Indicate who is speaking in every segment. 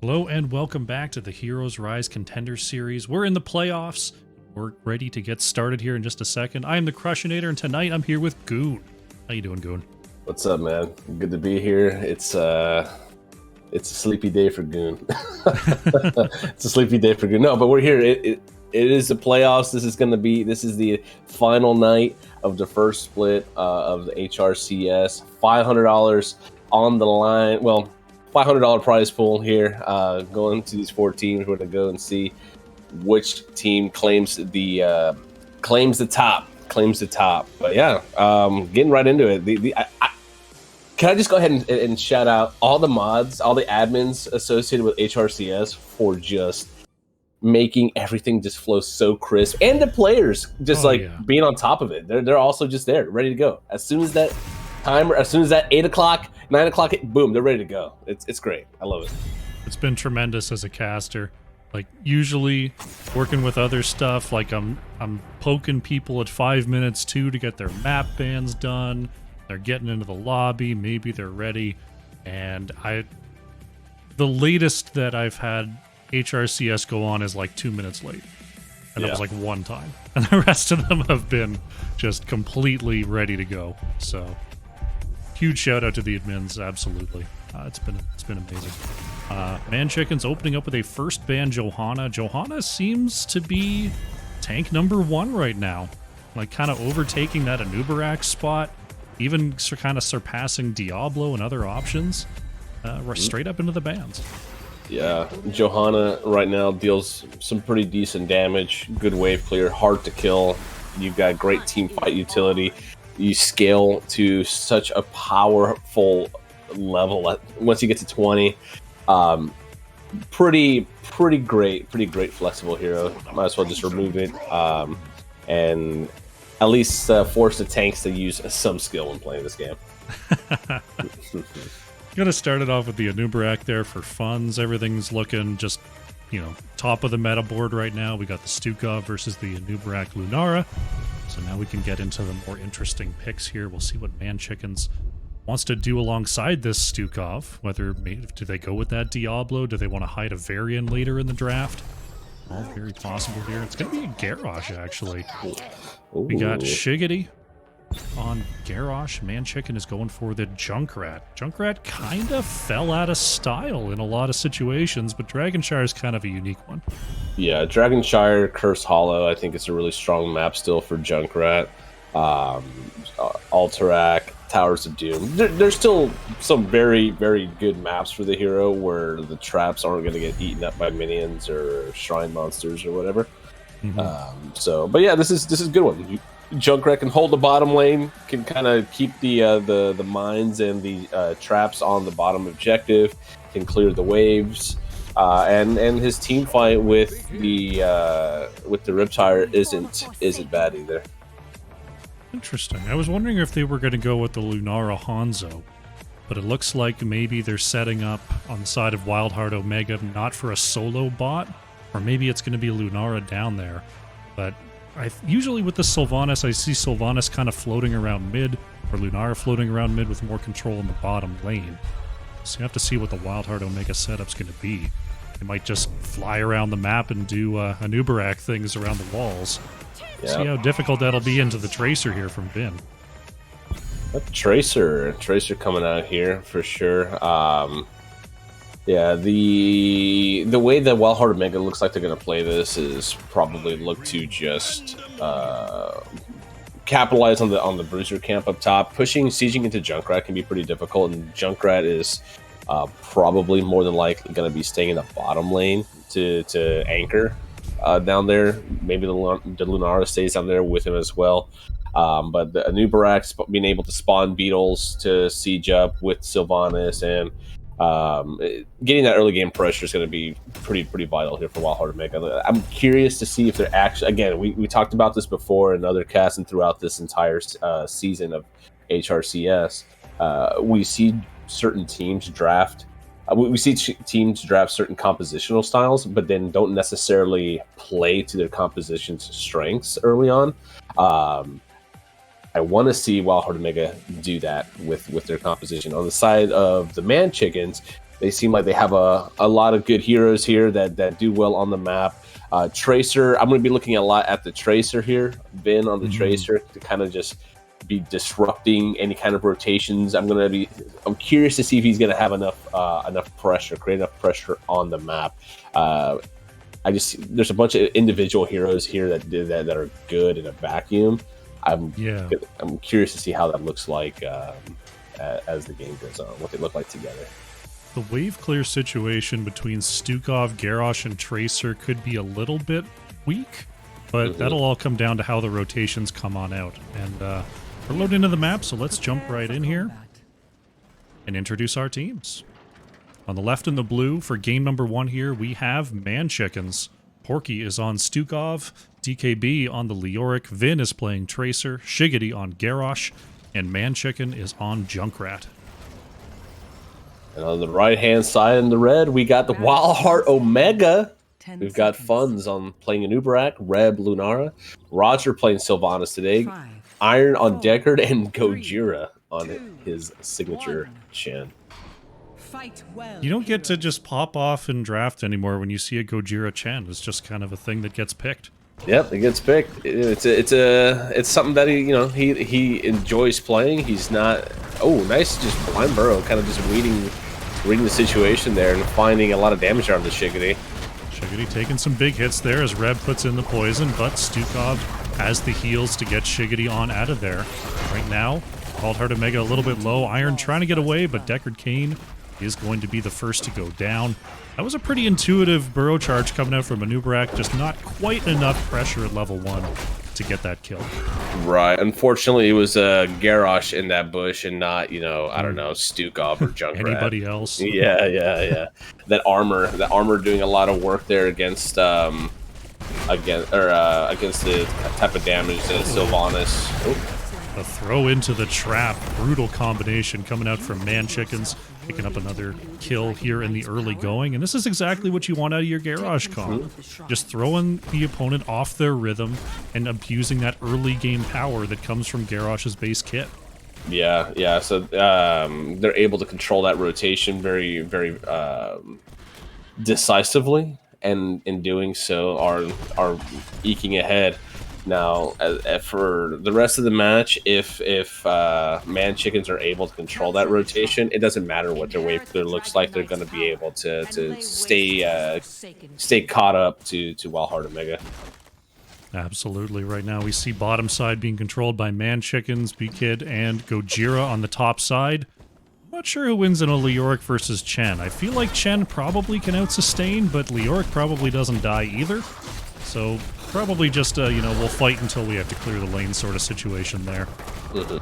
Speaker 1: Hello and welcome back to the Heroes Rise Contender series. We're in the playoffs. We're ready to get started here in just a second. I am the Crushinator, and tonight I'm here with Goon. How you doing, Goon?
Speaker 2: What's up, man? Good to be here. It's a sleepy day for Goon. It's a sleepy day for Goon. No, but we're here. It is the playoffs. This is the final night of the first split of the HRCS. $500 on the line. Well, $500 prize pool here. Going to these four teams. We're gonna go and see which team claims the top. But yeah, getting right into it. Can I just go ahead and shout out all the mods, all the admins associated with HRCS for just making everything just flow so crisp, and the players just being on top of it. They're also just there, ready to go. As soon as that 8 o'clock, 9 o'clock, boom, they're ready to go. It's great. I love it.
Speaker 1: It's been tremendous as a caster. Like, usually working with other stuff, like I'm poking people at 5 minutes to get their map bans done. They're getting into the lobby, maybe they're ready, and the latest that I've had HRCS go on is like 2 minutes late, and that was like one time, and the rest of them have been just completely ready to go. So huge shout out to the admins, absolutely. It's been amazing. ManChickens opening up with a first ban Johanna. Johanna seems to be tank number one right now, like kind of overtaking that Anubarak spot, even kind of surpassing Diablo and other options. Straight up into the bans.
Speaker 2: Yeah, Johanna right now deals some pretty decent damage. Good wave clear, hard to kill. You've got great team fight utility. You scale to such a powerful level once you get to 20. Pretty great flexible hero. Might as well just remove it and at least force the tanks to use some skill when playing this game.
Speaker 1: Gonna start it off with the Anubarak there for funds. Everything's looking just, top of the meta board right now. We got the Stukov versus the Anubarak Lunara. So now we can get into the more interesting picks here. We'll see what ManChickens wants to do alongside this Stukov. Do they go with that Diablo? Do they want to hide a Varian later in the draft? All very possible here. It's going to be a Garrosh, actually.
Speaker 2: Ooh.
Speaker 1: We got Shiggity on Garrosh. ManChicken is going for the Junkrat. Junkrat kind of fell out of style in a lot of situations, but Dragonshire is kind of a unique one.
Speaker 2: Yeah, Dragonshire, Curse Hollow, I think it's a really strong map still for Junkrat. Alterac, Towers of Doom. There's still some very, very good maps for the hero where the traps aren't going to get eaten up by minions or shrine monsters or whatever.
Speaker 1: Mm-hmm.
Speaker 2: But yeah, this is a good one. Junkrat can hold the bottom lane, can kind of keep the mines and the traps on the bottom objective, can clear the waves, and his team fight with the Riptire isn't bad either.
Speaker 1: Interesting. I was wondering if they were going to go with the Lunara Hanzo, but it looks like maybe they're setting up on the side of WildHeart Omega not for a solo bot, or maybe it's going to be Lunara down there. But usually with the Sylvanas, I see Sylvanas kind of floating around mid, or Lunara floating around mid with more control in the bottom lane. So you have to see what the WildHeart Omega setup's going to be. They might just fly around the map and do Anubarak things around the walls. Yep. See how difficult that'll be into the Tracer here from Vin.
Speaker 2: Tracer coming out here for sure. Yeah, the way that WildHeart Omega looks like they're going to play this is probably look to just capitalize on the Bruiser camp up top. Sieging into Junkrat can be pretty difficult, and Junkrat is probably more than likely going to be staying in the bottom lane to anchor down there. Maybe the Lunara stays down there with him as well. But the Anubarak being able to spawn beetles to siege up with Sylvanas and getting that early game pressure is going to be pretty vital here for WildHeart Omega. I'm curious to see if they're actually, again, we talked about this before in other casts and throughout this entire season of HRCS. We see certain teams draft. We see teams draft certain compositional styles, but then don't necessarily play to their composition's strengths early on. I want to see WildHeart Omega do that with their composition. On the side of the ManChickens, They seem like they have a lot of good heroes here that do well on the map. Tracer, I'm going to be looking a lot at the Tracer here, Vin on the Tracer, to kind of just be disrupting any kind of rotations. I'm curious to see if he's going to have enough pressure, create enough pressure on the map. There's a bunch of individual heroes here that are good in a vacuum. I'm curious to see how that looks like as the game goes on, what they look like together.
Speaker 1: The wave clear situation between Stukov, Garrosh, and Tracer could be a little bit weak, but that'll all come down to how the rotations come on out. And we're loading into the map, so let's jump right in here and introduce our teams. On the left in the blue, for game number 1 here, we have ManChickens. Porky is on Stukov, DKB on the Leoric, Vin is playing Tracer, Shiggity on Garrosh, and ManChicken is on Junkrat.
Speaker 2: And on the right-hand side in the red, we got the WildHeart Omega. We've got Funds on playing Anubarak, Reb Lunara, Roger playing Sylvanas today, Iron on Deckard, and Gojira on his signature Chen.
Speaker 1: You don't get to just pop off and draft anymore when you see a Gojira Chen. It's just kind of a thing that gets picked.
Speaker 2: Yep, it gets picked. It's something that he enjoys playing. He's not. Oh, nice, just blind burrow, kind of just reading the situation there and finding a lot of damage out of the Shiggity.
Speaker 1: Shiggity taking some big hits there as Reb puts in the poison, but Stukov has the heals to get Shiggity on out of there. Right now, WildHeart Omega a little bit low. Iron trying to get away, but Deckard Cain is going to be the first to go down. That was a pretty intuitive burrow charge coming out from Anubarak, just not quite enough pressure at level 1 to get that kill.
Speaker 2: Right. Unfortunately, it was Garrosh in that bush and not, I don't know, Stukov or Junkrat.
Speaker 1: Anybody else.
Speaker 2: Yeah. That armor doing a lot of work there against the type of damage that Sylvanas. Oh.
Speaker 1: A throw into the trap. Brutal combination coming out from ManChickens. Picking up another kill here in the early going. And this is exactly what you want out of your Garrosh comp. Just throwing the opponent off their rhythm and abusing that early game power that comes from Garrosh's base kit.
Speaker 2: Yeah. So they're able to control that rotation very, very decisively. And in doing so are eking ahead. Now, for the rest of the match, if ManChickens are able to control that rotation, it doesn't matter what their wave clear looks like. They're going to be able to stay caught up to WildHeart Omega.
Speaker 1: Absolutely. Right now, we see bottom side being controlled by ManChickens, B-Kid, and Gojira on the top side. I'm not sure who wins in a Leoric versus Chen. I feel like Chen probably can out-sustain, but Leoric probably doesn't die either. So probably just, we'll fight until we have to clear the lane sort of situation there.
Speaker 2: A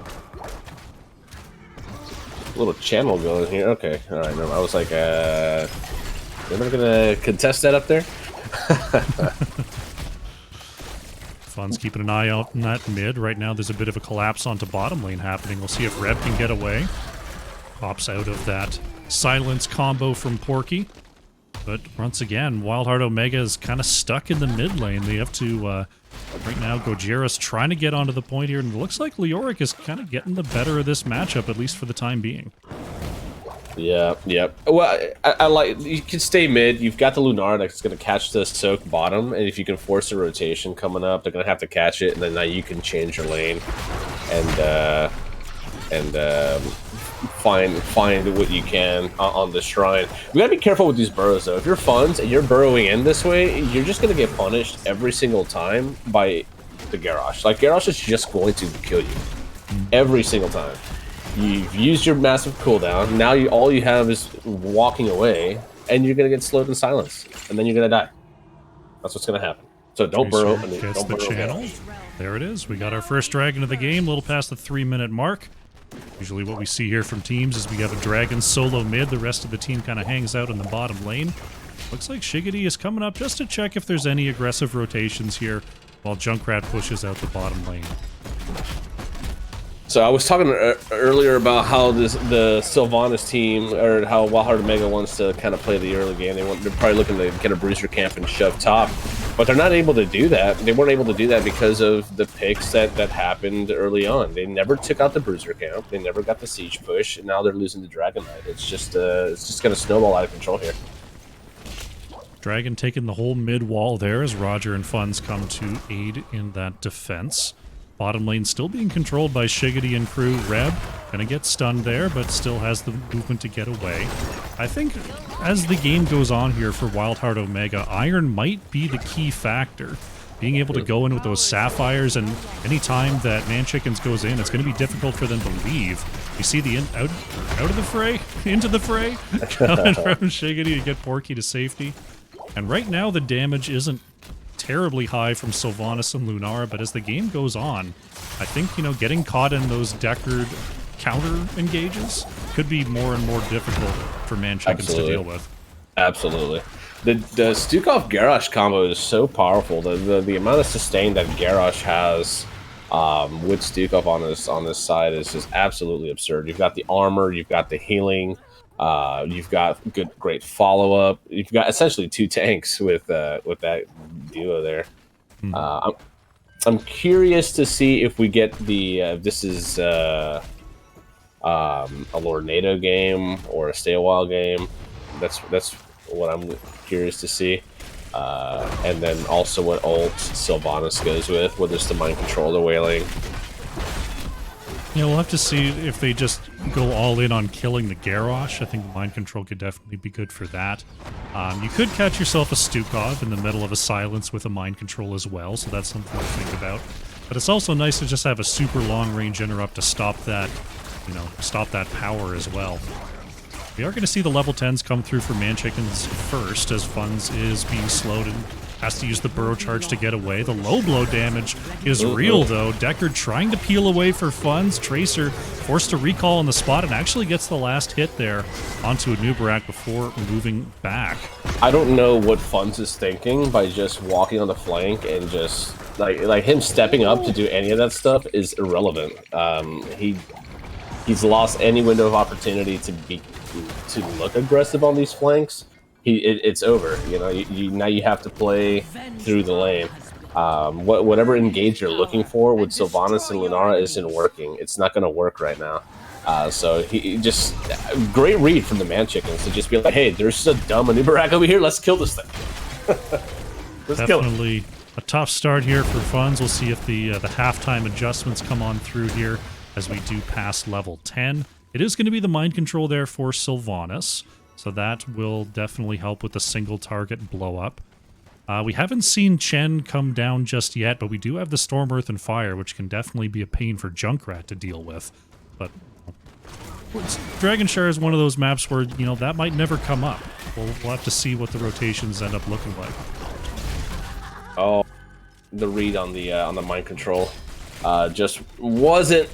Speaker 2: little channel going here. Okay, all right. No, I was like, they're not going to contest that up there?
Speaker 1: Fun's keeping an eye out in that mid. Right now there's a bit of a collapse onto bottom lane happening. We'll see if Reb can get away. Pops out of that silence combo from Porky. But once again, WildHeart Omega is kind of stuck in the mid lane. They have to, right now, Gojira's trying to get onto the point here, and it looks like Leoric is kind of getting the better of this matchup, at least for the time being.
Speaker 2: Yeah. Well, I like, you can stay mid. You've got the Lunar that's going to catch the soak bottom, and if you can force a rotation coming up, they're going to have to catch it, and then now you can change your lane and find what you can on the shrine. We gotta be careful with these burrows though. If you're Funds and you're burrowing in this way, you're just gonna get punished every single time by the Garrosh. Like, Garrosh is just going to kill you every single time. You've used your massive cooldown. Now all you have is walking away, and you're gonna get slowed in silence, and then you're gonna die. That's what's gonna happen. So don't burrow.
Speaker 1: Gets the channel. There it is. We got our first dragon of the game, a little past the 3-minute mark. Usually what we see here from teams is we have a dragon solo mid. The rest of the team kind of hangs out in the bottom lane. Looks like Shiggity is coming up just to check if there's any aggressive rotations here while Junkrat pushes out the bottom lane.
Speaker 2: So I was talking earlier about how the Sylvanas team, or how WildHeart Omega wants to kind of play the early game. They're probably looking to get a bruiser camp and shove top. But they're not able to do that. They weren't able to do that because of the picks that happened early on. They never took out the Bruiser count. They never got the Siege push, and now they're losing the Dragon Knight. It's just going to snowball out of control here.
Speaker 1: Dragon taking the whole mid wall there as Roger and Funds come to aid in that defense. Bottom lane still being controlled by Shiggity and crew. Reb gonna get stunned there, but still has the movement to get away. I think as the game goes on here for WildHeart Omega, Iron might be the key factor. Being able to go in with those Sapphires, and anytime that ManChickens goes in, it's going to be difficult for them to leave. You see the out of the fray, into the fray, coming from Shiggity to get Porky to safety. And right now the damage isn't terribly high from Sylvanas and Lunara, but as the game goes on, I think, you know, getting caught in those Deckard counter engages could be more and more difficult for ManChickens to deal with. Absolutely.
Speaker 2: The Stukov Garrosh combo is so powerful. The amount of sustain that Garrosh has with Stukov on this side is just absolutely absurd. You've got the armor, you've got the healing, you've got great follow up. You've got essentially 2 tanks with that duo there. I'm curious to see if we get the this is a Lornado game or a Stay a While game. That's what I'm curious to see. And then also what ult Sylvanas goes with, whether it's the mind control or wailing.
Speaker 1: Yeah, we'll have to see if they just go all in on killing the Garrosh. I think the mind control could definitely be good for that. You could catch yourself a Stukov in the middle of a silence with a mind control as well, so that's something to think about. But it's also nice to just have a super long range interrupt to stop that, you know, stop that power as well. We are going to see the level 10s come through for ManChickens first, as Funds is being slowed and has to use the burrow charge to get away. The low blow damage is real, though. Deckard trying to peel away for Funds. Tracer forced to recall on the spot and actually gets the last hit there onto a Nubarak before moving back.
Speaker 2: I don't know what Funds is thinking by just walking on the flank and just like him stepping up to do any of that stuff is irrelevant. He's lost any window of opportunity to look aggressive on these flanks. It's over. You know, now you have to play through the lane. Whatever engage you're looking for with Sylvanas and Lunara isn't working. It's not going to work right now. So he just great read from the ManChickens to just be like, hey, there's a dumb Nubarak over here. Let's kill this thing. Let's
Speaker 1: Definitely kill it. A tough start here for Funds. We'll see if the halftime adjustments come on through here as we do pass level 10. It is going to be the mind control there for Sylvanas, so that will definitely help with the single target blow up. We haven't seen Chen come down just yet, but we do have the Storm, Earth, and Fire, which can definitely be a pain for Junkrat to deal with. But Dragonshire is one of those maps where, you know, that might never come up. We'll have to see what the rotations end up looking like.
Speaker 2: Oh, the read on the mind control just wasn't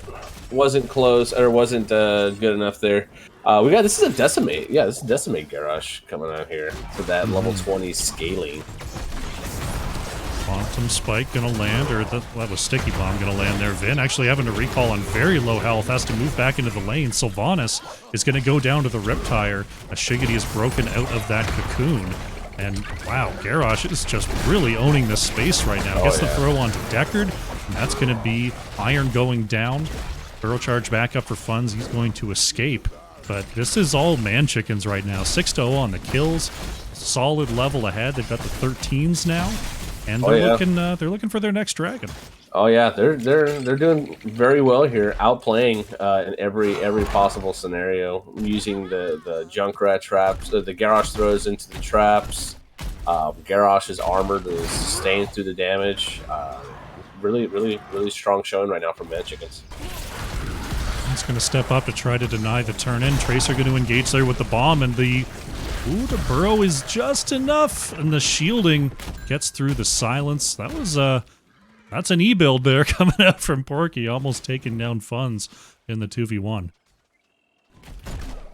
Speaker 2: close, or wasn't good enough there. This is a Decimate. Yeah, this is Decimate Garrosh coming out here for that level 20 scaling.
Speaker 1: Quantum Spike gonna land, or that was Sticky Bomb gonna land there. Vin actually having to recall on very low health, has to move back into the lane. Sylvanas is gonna go down to the Riptire. Shiggity is broken out of that cocoon. And wow, Garrosh is just really owning this space right now. Gets the throw onto Deckard, and that's gonna be Iron going down. Burrow charge back up for Funds. He's going to escape. But this is all ManChickens right now. 6-0 on the kills. Solid level ahead. They've got the 13s now. And they're looking for their next dragon.
Speaker 2: Oh yeah, they're doing very well here, outplaying in every possible scenario, using the Junkrat traps, the Garrosh throws into the traps. Garrosh's armor to sustain through the damage. Really strong showing right now from ManChickens.
Speaker 1: He's going to step up to try to deny the turn-in. Tracer going to engage there with the bomb, and the burrow is just enough, and the shielding gets through the silence. That was that's an E-build there coming out from Porky, almost taking down Funds in the 2v1.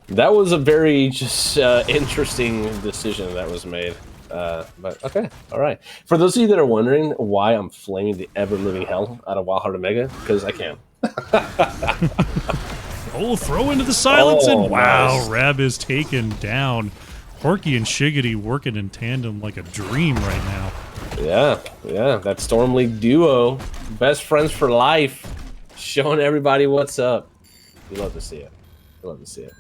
Speaker 2: That was a very just interesting decision that was made. But okay, all right. For those of you that are wondering why I'm flaming the ever-living hell out of WildHeart Omega, because I can.
Speaker 1: Oh, throw into the silence, and wow,
Speaker 2: nice.
Speaker 1: Reb is taken down. Porky and Shiggity working in tandem like a dream right now.
Speaker 2: Yeah, yeah, that Storm League duo, best friends for life, showing everybody what's up. You love to see it. You love to see it.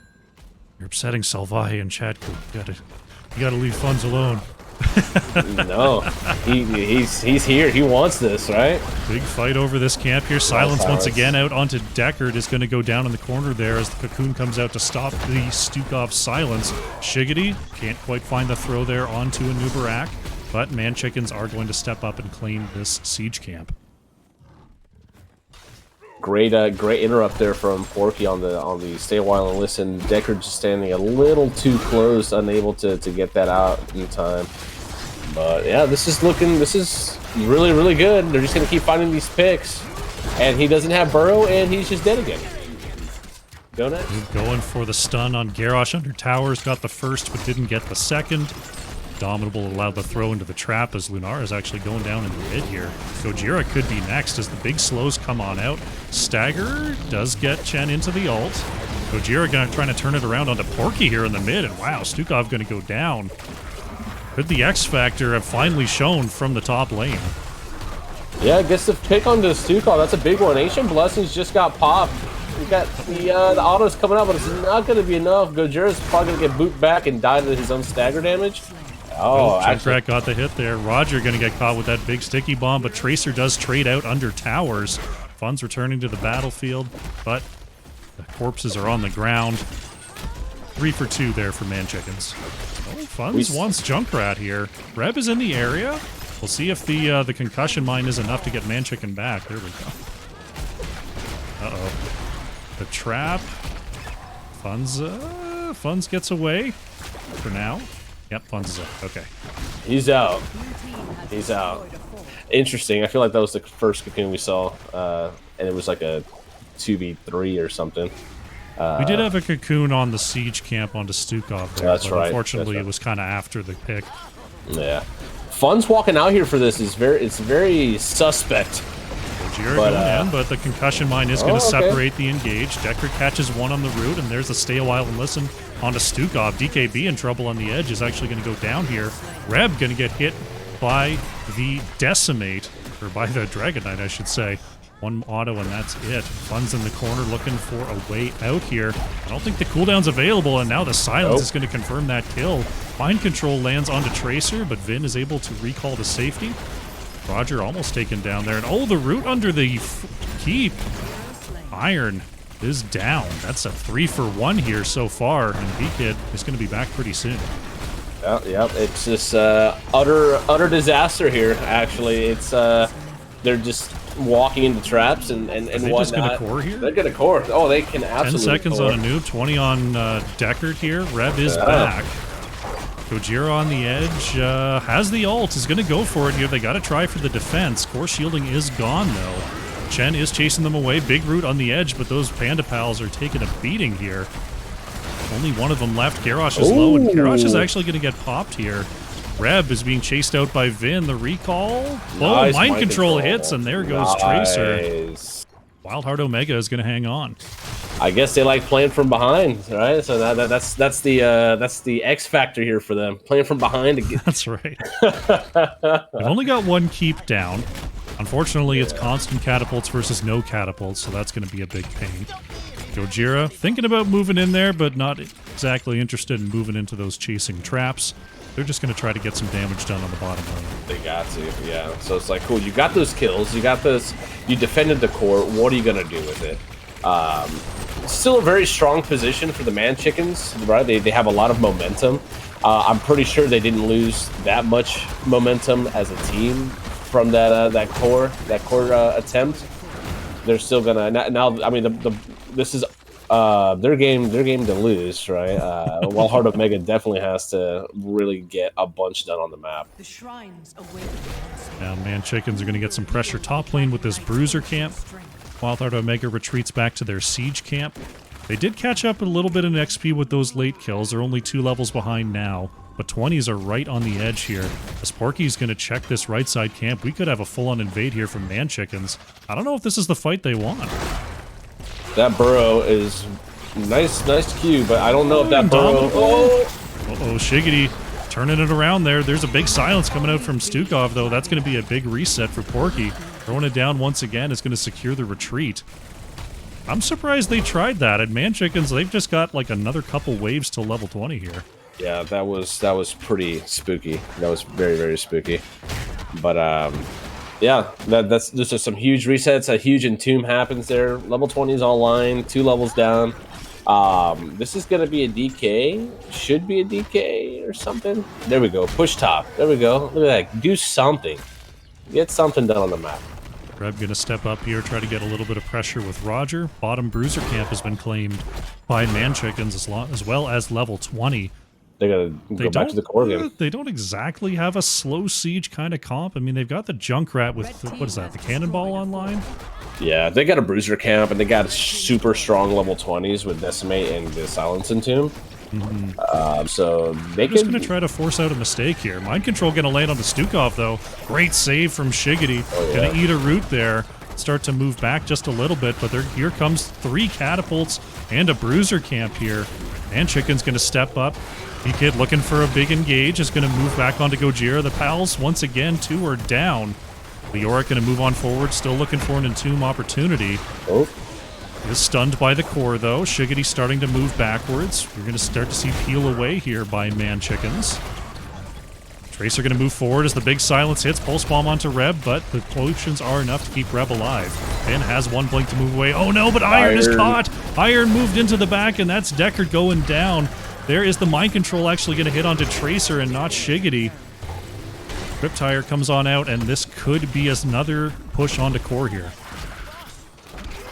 Speaker 1: You're upsetting Salvaje in chat. You gotta leave Funds alone.
Speaker 2: No, he's here. He wants this, right?
Speaker 1: Big fight over this camp here. Silence once again out onto Deckard is going to go down in the corner there as the Cocoon comes out to stop the Stukov Silence. Shiggity can't quite find the throw there onto a Nubarak, but ManChickens are going to step up and claim this siege camp.
Speaker 2: Great interrupt there from Porky on the stay a while and listen. Deckard just standing a little too close, unable to get that out in time. But yeah, this is really, really good. They're just gonna keep finding these picks, and he doesn't have Burrow, and he's just dead again. Go next.
Speaker 1: Going for the stun on Garrosh under towers, got the first but didn't get the second. Dominable allowed the throw into the trap as Lunar is actually going down in the mid here. Gojira could be next as the big slows come on out. Stagger does get Chen into the ult. Gojira trying to turn it around onto Porky here in the mid, and wow, Stukov gonna go down. Could the X Factor have finally shown from the top lane?
Speaker 2: Yeah, I guess the pick on the Stukov, that's a big one. Ancient Blessings just got popped. We got the autos coming out, but it's not going to be enough. Gojira's probably going to get booped back and die to his own stagger damage. Oh,
Speaker 1: Junkrat got the hit there. Roger going to get caught with that big sticky bomb, but Tracer does trade out under towers. Fun's returning to the battlefield, but the corpses are on the ground. 3 for 2 there for ManChickens. Oh, Fun's wants Junkrat here. Reb is in the area. We'll see if the concussion mine is enough to get ManChicken back. There we go. Uh-oh. The trap. Fun's gets away for now. Yep, Fun's is out. Okay.
Speaker 2: He's out. He's out. Interesting. I feel like that was the first Cocoon we saw, and it was like a 2v3 or something.
Speaker 1: We did have a Cocoon on the siege camp onto Stukov there,
Speaker 2: that's
Speaker 1: but
Speaker 2: right.
Speaker 1: Unfortunately, it was kind of after the pick.
Speaker 2: Yeah. Fun's walking out here for this is very suspect.
Speaker 1: Gojira going in, but the concussion mine is going to separate the engage. Deckard catches one on the root, and there's a stay a while and listen onto Stukov. DKB in trouble on the edge is actually going to go down here. Reb going to get hit by the Decimate, or by the Dragon Knight, I should say. One auto and that's it. Fun's in the corner looking for a way out here. I don't think the cooldown's available, and now the silence is going to confirm that kill. Mind control lands onto Tracer, but Vin is able to recall to safety. Roger almost taken down there, and oh, the root under the keep. Iron is down. That's a 3 for 1 here so far, and V-Kid is going to be back pretty soon.
Speaker 2: Yep. It's just utter disaster here. Actually, it's they're just walking into traps and whatnot.
Speaker 1: Just gonna core here?
Speaker 2: They're gonna core. Oh, they can absolutely
Speaker 1: 10 seconds
Speaker 2: core.
Speaker 1: on a noob, 20 on Deckard here. Reb is back. Gojira on the edge, has the ult, is gonna go for it here. They gotta try for the defense. Core shielding is gone though. Chen is chasing them away. Big root on the edge, but those Panda Pals are taking a beating here. Only one of them left. Garrosh is low, and Garrosh is actually gonna get popped here. Reb is being chased out by Vin. The recall. Oh, mind control hits, and there goes Tracer. WildHeart Omega is going to hang on.
Speaker 2: I guess they like playing from behind, right? So that's the X factor here for them. Playing from behind.
Speaker 1: That's right. They've only got one keep down. Unfortunately, it's constant catapults versus no catapults, so that's going to be a big pain. Gojira thinking about moving in there, but not exactly interested in moving into those chasing traps. They're just going to try to get some damage done on the bottom lane.
Speaker 2: They got to, yeah. So it's like, cool, you got those kills, you got this, you defended the core, what are you going to do with it? Still a very strong position for the ManChickens, right? They have a lot of momentum. I'm pretty sure they didn't lose that much momentum as a team from that core attempt. They're still gonna now. I mean, this is their game to lose, right? WildHeart Omega definitely has to really get a bunch done on the map.
Speaker 3: The shrines await.
Speaker 1: Now, ManChickens are going to get some pressure top lane with this Bruiser camp. WildHeart Omega retreats back to their siege camp. They did catch up a little bit in XP with those late kills. They're only 2 levels behind now, but 20s are right on the edge here. As Porky's going to check this right side camp, we could have a full-on invade here from ManChickens. I don't know if this is the fight they want.
Speaker 2: That burrow is nice Q, but I don't know if that burrow.
Speaker 1: Uh-oh, Shiggity turning it around there. There's a big silence coming out from Stukov, though. That's going to be a big reset for Porky. Throwing it down once again is going to secure the retreat. I'm surprised they tried that. At ManChickens, they've just got like another couple waves to level 20 here.
Speaker 2: Yeah, that was pretty spooky. That was very, very spooky. But yeah, those are some huge resets. A huge entomb happens there. Level 20 is online, 2 levels down. This is gonna be a DK. Should be a DK or something. There we go. Push top. There we go. Look at that. Do something. Get something done on the map.
Speaker 1: Reb gonna step up here, try to get a little bit of pressure with Roger. Bottom bruiser camp has been claimed by ManChickens as well as level 20.
Speaker 2: They gotta go back to the core game.
Speaker 1: They don't exactly have a slow siege kind of comp. I mean, they've got the Junkrat with, what is that, the Cannonball online?
Speaker 2: Yeah, they got a bruiser camp, and they got super strong level 20s with Decimate and the Silence Entomb. So they
Speaker 1: just going to try to force out a mistake here. Mind Control going to land on the Stukov, though. Great save from Shiggity. Going to eat a root there. Start to move back just a little bit, but here comes 3 catapults and a bruiser camp here. ManChicken's going to step up. B-Kid looking for a big engage, is going to move back onto Gojira. The pals, once again, 2 are down. Leoric going to move on forward, still looking for an entomb opportunity. Is stunned by the core, though. Shiggity starting to move backwards. We're going to start to see peel away here by ManChickens. Tracer going to move forward as the big silence hits. Pulse Bomb onto Reb, but the potions are enough to keep Reb alive. Ben has 1 blink to move away. Oh no, but Iron is caught! Iron moved into the back, and that's Deckard going down. There is the Mind Control actually going to hit onto Tracer and not Shiggity. Cryptire comes on out, and this could be another push onto core here.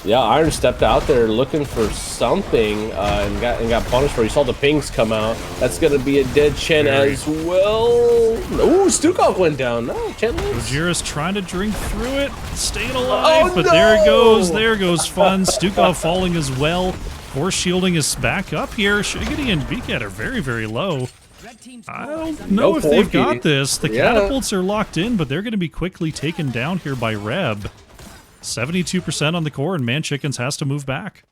Speaker 2: Yeah, Iron stepped out there looking for something and got punished for it. You saw the pings come out. That's going to be a dead Chen as well. Ooh, Stukov went down. No, Chen lives.
Speaker 1: Gojira's trying to drink through it, staying alive, but there it goes. There goes Fun. Stukov falling as well. Force shielding is back up here. Shiggity and Beakhead are very, very low. I don't know if they've got this. The catapults are locked in, but they're going to be quickly taken down here by Reb. 72% on the core, and ManChickens has to move back.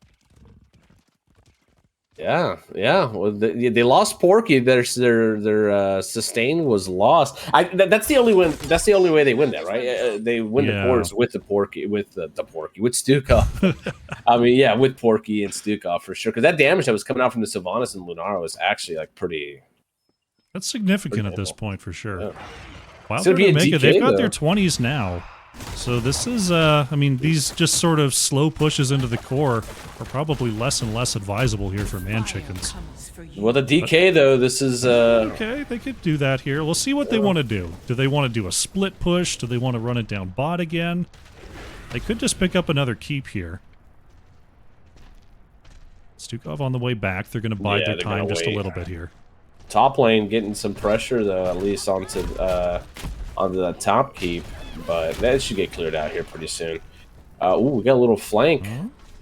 Speaker 2: Yeah. Well, they lost Porky. Their sustain was lost. That's the only win. That's the only way they win that, right? They win the cores with the Porky, with the Porky, with Stukov. I mean, yeah, with Porky and Stukov for sure. Because that damage that was coming out from the Sylvanas and Lunara was actually like pretty.
Speaker 1: That's significant at this point for sure. Yeah.
Speaker 2: WildHeart
Speaker 1: Omega, they've got their 20s now. So this is, I mean, these just sort of slow pushes into the core are probably less and less advisable here for ManChickens.
Speaker 2: Well, the DK, though, this is...
Speaker 1: Okay, they could do that here. We'll see what they want to do. Do they want to do a split push? Do they want to run it down bot again? They could just pick up another keep here. Stukov on the way back. They're going to bide their time just a little bit here.
Speaker 2: Top lane getting some pressure, though, at least onto the top keep. But that should get cleared out here pretty soon. Ooh, we got a little flank.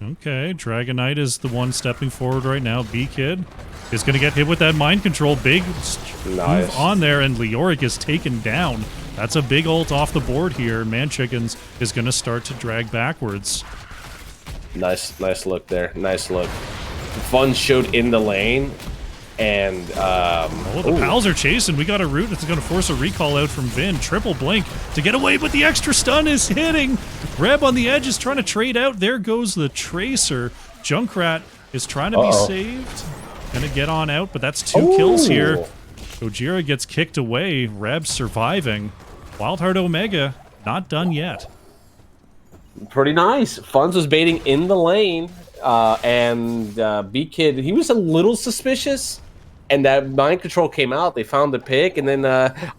Speaker 1: Okay, Dragonite is the one stepping forward right now. B-Kid is going to get hit with that Mind Control. Big move on there, and Leoric is taken down. That's a big ult off the board here. ManChickens is going to start to drag backwards.
Speaker 2: Nice look there. Nice look. Fun showed in the lane. And
Speaker 1: the pals are chasing. We got a root that's going to force a recall out from Vin. Triple blink to get away, but the extra stun is hitting. Reb on the edge is trying to trade out. There goes the Tracer. Junkrat is trying to be saved. Gonna get on out, but that's 2 kills here. Gojira gets kicked away. Reb surviving. WildHeart Omega not done yet.
Speaker 2: Pretty nice. Funz was baiting in the lane, and B-Kid, he was a little suspicious. And that Mind Control came out. They found the pick, and then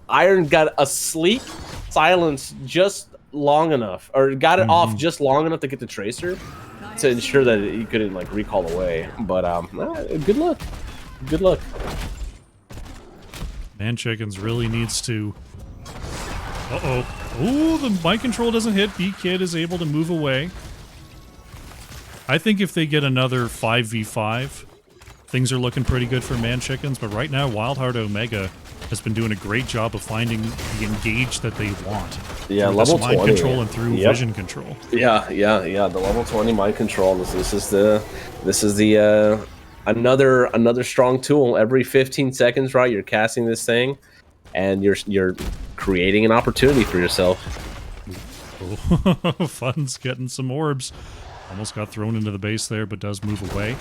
Speaker 2: Iron got a sleek silence just long enough, or got it off just long enough to get the Tracer to ensure that he couldn't like recall away. But good luck. Good luck.
Speaker 1: ManChickens really needs to. Ooh, the Mind Control doesn't hit. B-Kid is able to move away. I think if they get another 5v5. Things are looking pretty good for ManChickens, but right now WildHeart Omega has been doing a great job of finding the engage that they want.
Speaker 2: Yeah, level 20
Speaker 1: mind control and through vision control.
Speaker 2: Yeah. The level 20 mind control. This is the another strong tool. Every 15 seconds, right? You're casting this thing, and you're creating an opportunity for yourself.
Speaker 1: Oh, Fun's getting some orbs. Almost got thrown into the base there, but does move away.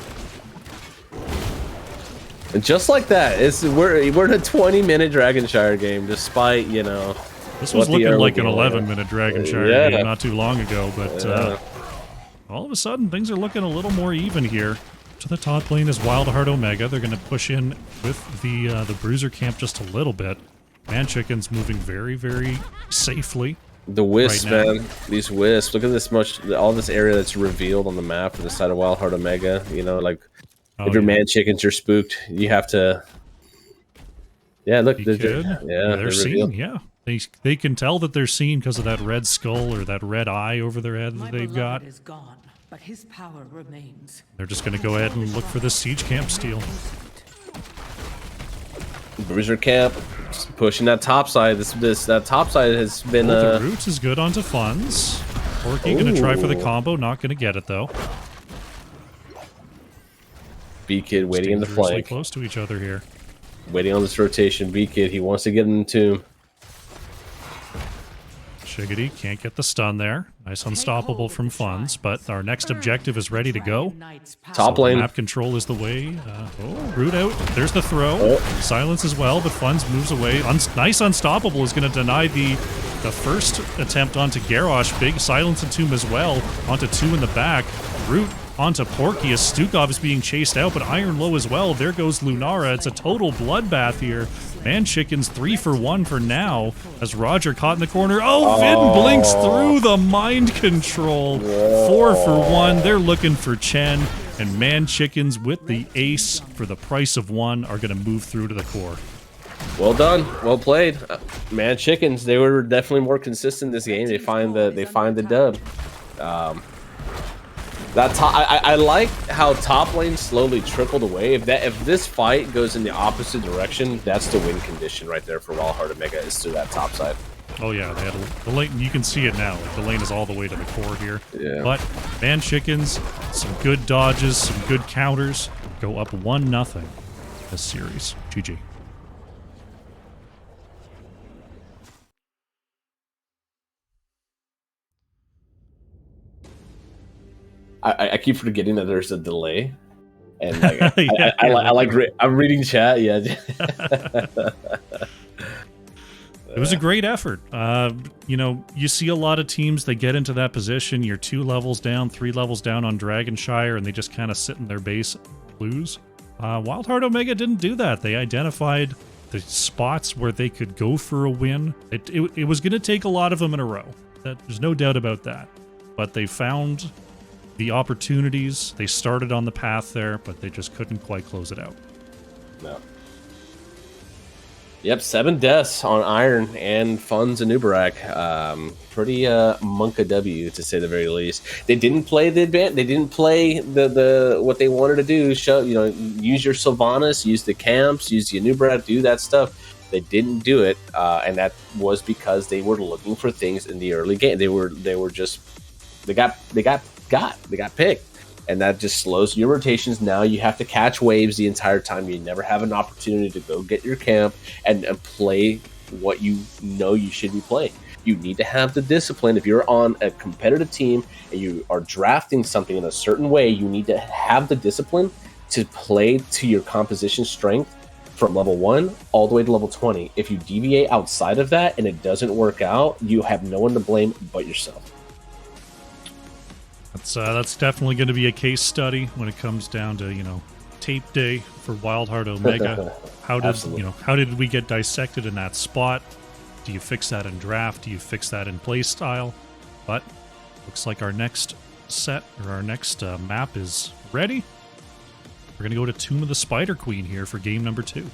Speaker 2: And just like that, we're in a 20-minute Dragonshire game, despite, you know.
Speaker 1: This was looking like an 11-minute Dragonshire game not too long ago, but all of a sudden things are looking a little more even here. To the top lane is WildHeart Omega. They're going to push in with the Bruiser camp just a little bit. ManChickens moving very, very safely.
Speaker 2: The wisps,
Speaker 1: right
Speaker 2: man. These wisps. Look at this all this area that's revealed on the map for the side of WildHeart Omega. You know, like, if your ManChickens are spooked, you have to... Yeah, look.
Speaker 1: They're seen, yeah. They can tell that they're seen because of that red skull or that red eye over their head that they've got.
Speaker 3: Is gone, but his power remains.
Speaker 1: They're just going to go ahead and look for this siege camp steal.
Speaker 2: Bruiser camp, just pushing that top side. That top side has been.
Speaker 1: The roots is good onto Funds. Porky going to try for the combo, not going to get it though.
Speaker 2: B-Kid waiting in the flank.
Speaker 1: Close to each other here.
Speaker 2: Waiting on this rotation. B-Kid, he wants to get in the tomb.
Speaker 1: Shiggity can't get the stun there. Nice unstoppable from Funds, but our next objective is ready to go.
Speaker 2: Top lane.
Speaker 1: Map control is the way. Root out. There's the throw. Silence as well, but Funds moves away. Nice unstoppable is going to deny the first attempt onto Garrosh. Big silence and tomb as well. Onto 2 in the back. Root onto Porky as Stukov is being chased out, but Iron low as well. There goes Lunara. It's a total bloodbath here. ManChickens 3 for 1 for now as Roger caught in the corner. Oh, Vin blinks through the mind control. 4 for 1. They're looking for Chen, and ManChickens with the ace for the price of 1 are going to move through to the core.
Speaker 2: Well done, well played, ManChickens. They were definitely more consistent this game. They find the dub. I like how top lane slowly trickled away. If this fight goes in the opposite direction, that's the win condition right there for WildHeart Omega, is to that top side.
Speaker 1: Oh yeah, they had the lane. You can see it now. Like, the lane is all the way to the core here.
Speaker 2: Yeah.
Speaker 1: But ManChickens, some good dodges, some good counters, go up 1-0 this series. GG.
Speaker 2: I keep forgetting that there's a delay, and like, I'm reading chat. Yeah,
Speaker 1: it was a great effort. You know, you see a lot of teams, they get into that position. You're 2 levels down, 3 levels down on Dragonshire, and they just kind of sit in their base, lose. WildHeart Omega didn't do that. They identified the spots where they could go for a win. It was going to take a lot of them in a row. There's no doubt about that. But they found the opportunities. They started on the path there, but they just couldn't quite close it out.
Speaker 2: No. Yep, 7 deaths on Iron and Funds and Uberak. Pretty monka W, to say the very least. They didn't play the advance. They didn't play the what they wanted to do. Use your Sylvanas, use the camps, use the Uberak, do that stuff. They didn't do it, and that was because they were looking for things in the early game. They got picked, and that just slows your rotations. Now you have to catch waves the entire time. You never have an opportunity to go get your camp and play what you know you should be playing. You need to have the discipline. If you're on a competitive team and you are drafting something in a certain way, you need to have the discipline to play to your composition strength from level 1 all the way to level 20. If you deviate outside of that and it doesn't work out, you have no one to blame but yourself.
Speaker 1: That's definitely going to be a case study when it comes down to, tape day for WildHeart Omega. How did we get dissected in that spot? Do you fix that in draft? Do you fix that in play style? But looks like our next set, or our next map is ready. We're going to go to Tomb of the Spider Queen here for game number 2.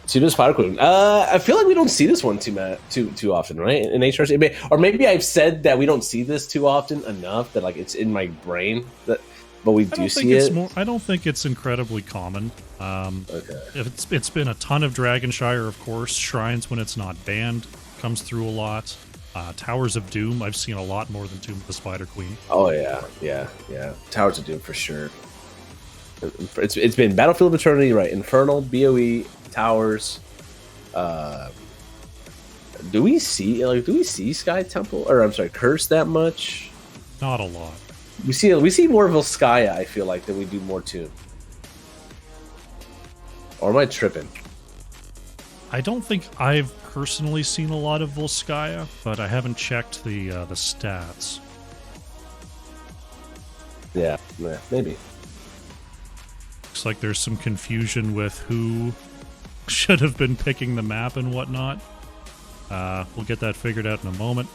Speaker 2: Tomb of the Spider Queen. I feel like we don't see this one too often, right? In HRC, or maybe I've said that we don't see this too often enough that like it's in my brain. But we do see it.
Speaker 1: I don't think it's incredibly common.
Speaker 2: Okay.
Speaker 1: It's been a ton of Dragonshire, of course. Shrines when it's not banned comes through a lot. Towers of Doom, I've seen a lot more than Tomb of the Spider Queen.
Speaker 2: Oh yeah. Towers of Doom for sure. It's been Battlefield of Eternity, right? Infernal, BOE, Towers. Do we see Sky Temple, or I'm sorry, Curse that much?
Speaker 1: Not a lot.
Speaker 2: We see more of Volskaya, I feel like, than we do more Tomb. Or am I tripping?
Speaker 1: I don't think I've personally seen a lot of Volskaya, but I haven't checked the stats.
Speaker 2: Yeah, maybe.
Speaker 1: Looks like there's some confusion with who should have been picking the map and whatnot. We'll get that figured out in a moment.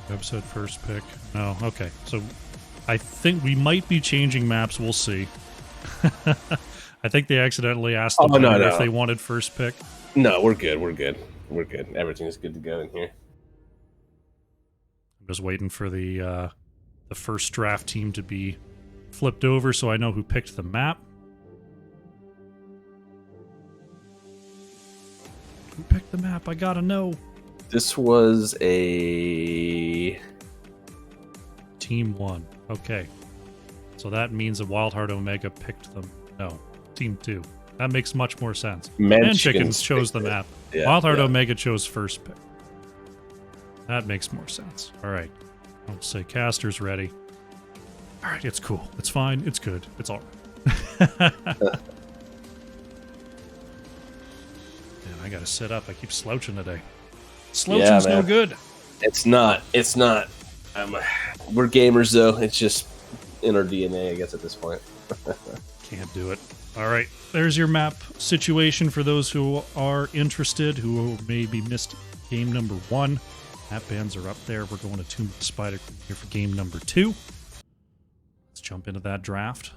Speaker 1: Website first pick. No, okay. So I think we might be changing maps. We'll see. I think they accidentally asked the player if they wanted first pick.
Speaker 2: No, we're good. We're good. We're good. Everything's good to go in here.
Speaker 1: I'm just waiting for the first draft team to be flipped over so I know who picked the map. Who picked the map? I gotta know.
Speaker 2: This was a
Speaker 1: Team 1. Okay. So that means that WildHeart Omega picked them. No, Team 2. That makes much more sense. ManChickens chose the map.
Speaker 2: Yeah,
Speaker 1: WildHeart Omega chose first pick. That makes more sense. All right. I'll say caster's ready. All right, it's cool. It's fine. It's good. It's all right. Man, I gotta sit up. I keep slouching today. Slouching's no good.
Speaker 2: It's not. It's not. We're gamers, though. It's just in our DNA, I guess, at this point.
Speaker 1: Can't do it. All right, there's your map situation for those who are interested, who maybe missed game number 1. Map bands are up there. We're going to Tomb of the Spider Queen here for game number 2. Let's jump into that draft.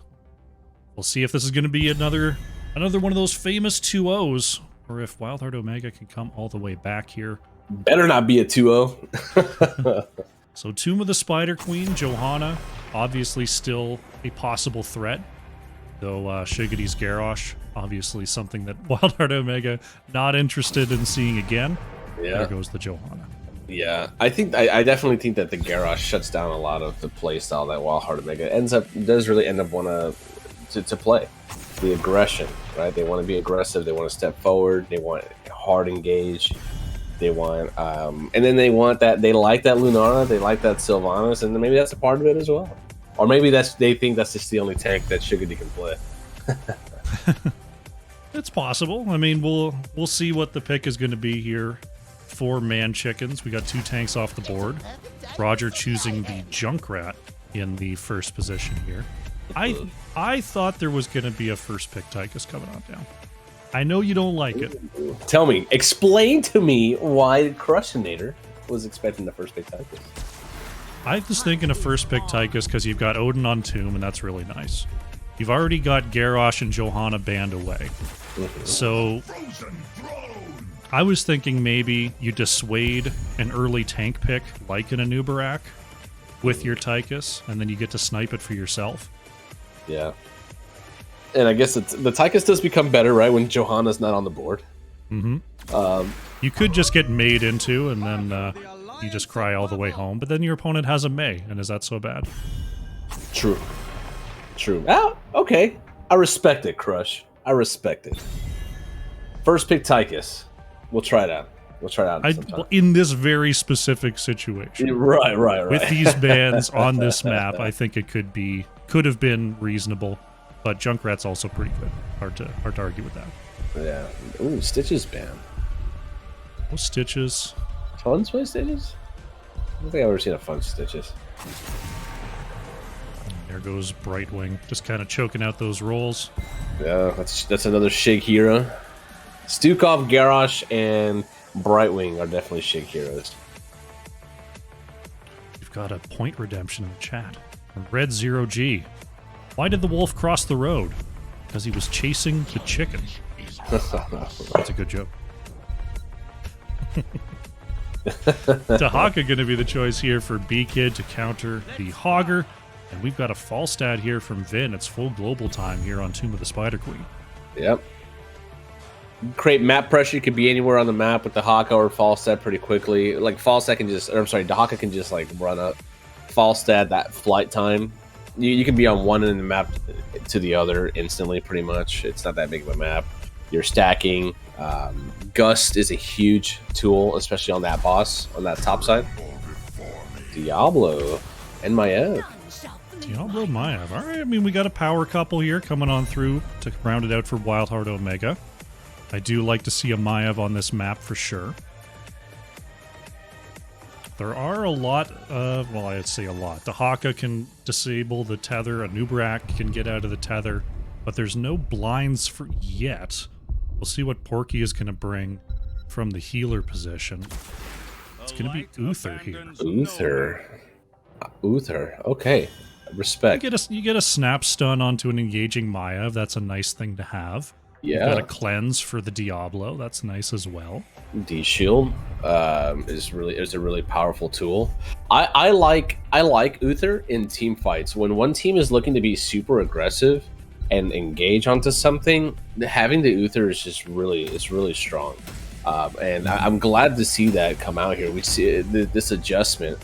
Speaker 1: We'll see if this is going to be another one of those famous 2-0s, or if WildHeart Omega can come all the way back here.
Speaker 2: Better not be a 2-0.
Speaker 1: So Tomb of the Spider Queen, Johanna, obviously still a possible threat. Though Shigady's Garrosh, obviously something that WildHeart Omega not interested in seeing again.
Speaker 2: Yeah.
Speaker 1: There goes the Johanna.
Speaker 2: Yeah, I definitely think that the Garrosh shuts down a lot of the play style that WildHeart Omega does really end up want to play. The aggression, right? They want to be aggressive. They want to step forward. They want hard engage. They want, and then they want that. They like that Lunara. They like that Sylvanas, and maybe that's a part of it as well. Or maybe they think that's just the only tank that Shigady can play.
Speaker 1: It's possible. I mean, we'll see what the pick is going to be here for ManChickens. We got 2 tanks off the board. Roger choosing the Junkrat in the first position here. I thought there was going to be a first pick Tychus coming on down. I know you don't like it.
Speaker 2: Tell me, explain to me why Crushinator was expecting the first pick Tychus.
Speaker 1: I was thinking of first pick Tychus because you've got Odin on Tomb, and that's really nice. You've already got Garrosh and Johanna banned away. So I was thinking maybe you dissuade an early tank pick like an Anubarak with your Tychus, and then you get to snipe it for yourself.
Speaker 2: Yeah. And I guess the Tychus does become better, right, when Johanna's not on the board.
Speaker 1: Mm-hmm. You could just get made into, and then you just cry all the way home. But then your opponent has a May, and is that so bad?
Speaker 2: True. Ah, okay. I respect it, Crush. I respect it. First pick Tychus. We'll try it out. Sometime.
Speaker 1: In this very specific situation.
Speaker 2: Right.
Speaker 1: With these bans on this map, I think it could have been reasonable. But Junkrat's also pretty good. Hard to argue with that.
Speaker 2: Yeah. Ooh, Stitches ban.
Speaker 1: Oh, Stitches.
Speaker 2: Fun play Stitches? I don't think I've ever seen a fun Stitches.
Speaker 1: There goes Brightwing, just kind of choking out those rolls.
Speaker 2: Yeah, that's another Shig hero. Stukov, Garrosh, and Brightwing are definitely Shig heroes.
Speaker 1: We've got a point redemption in the chat from Red 0G. Why did the wolf cross the road? Because he was chasing the chicken. That's a good joke. Tahaka going to be the choice here for B-Kid to counter the Hogger. And we've got a fall stat here from Vin. It's full global time here on Tomb of the Spider Queen.
Speaker 2: Yep. create map pressure. You could be anywhere on the map with the Haka or Falstad pretty quickly. Like Falstad can just, or I'm sorry, the Haka can just like run up Falstad that flight time. You can be on one end of the map to the other instantly, pretty much. It's not that big of a map. You're stacking. Gust is a huge tool, especially on that boss on that top side. Diablo and Maiev.
Speaker 1: Diablo Maiev. All right, I mean, we got a power couple here coming on through to round it out for WildHeart Omega. I do like to see a Maiev on this map for sure. There are a lot of, well, I'd say a lot. The Haka can disable the tether, a Nubrak can get out of the tether, but there's no blinds for yet. We'll see what Porky is going to bring from the healer position. It's going to be Uther here.
Speaker 2: Uther. Okay. Respect.
Speaker 1: You get a snap stun onto an engaging Maiev. That's a nice thing to have.
Speaker 2: Yeah.
Speaker 1: You got a cleanse for the Diablo. That's nice as well.
Speaker 2: D shield is a really powerful tool. I like Uther in team fights. When one team is looking to be super aggressive and engage onto something, having the Uther is just really strong. And I'm glad to see that come out here. We see this adjustment.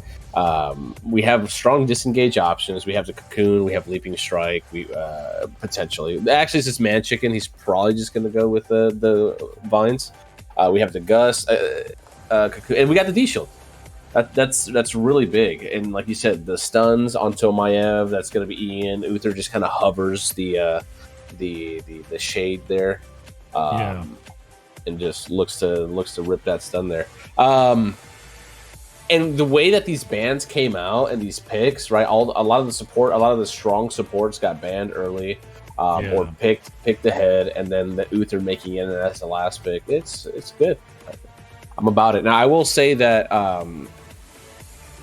Speaker 2: We have strong disengage options. We have the Cocoon. We have Leaping Strike. We potentially, actually, this ManChicken. He's probably just going to go with the Vines. We have the Gust, Cocoon, and we got the D shield. That's really big. And like you said, the stuns onto Maiev. That's going to be Ian. Uther just kind of hovers the shade there, and just looks to rip that stun there. And the way that these bans came out and these picks, right? A lot of the strong supports got banned early, or picked ahead, and then the Uther making it as the last pick. It's good. I'm about it. Now I will say that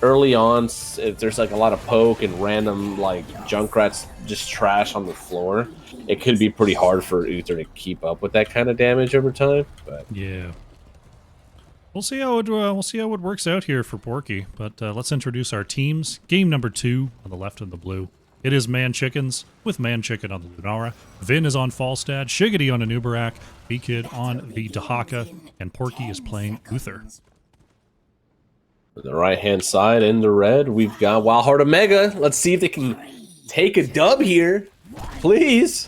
Speaker 2: early on, if there's like a lot of poke and random like Junkrats just trash on the floor, it could be pretty hard for Uther to keep up with that kind of damage over time. But
Speaker 1: yeah. We'll see how it works out here for Porky, but let's introduce our teams. Game number 2 on the left of the blue. It is ManChickens with ManChicken on the Lunara. Vin is on Falstad, Shiggity on a Nubarak, B-Kid on the Dahaka, and Porky is playing Uther.
Speaker 2: On the right-hand side in the red, we've got WildHeart Omega. Let's see if they can take a dub here, please.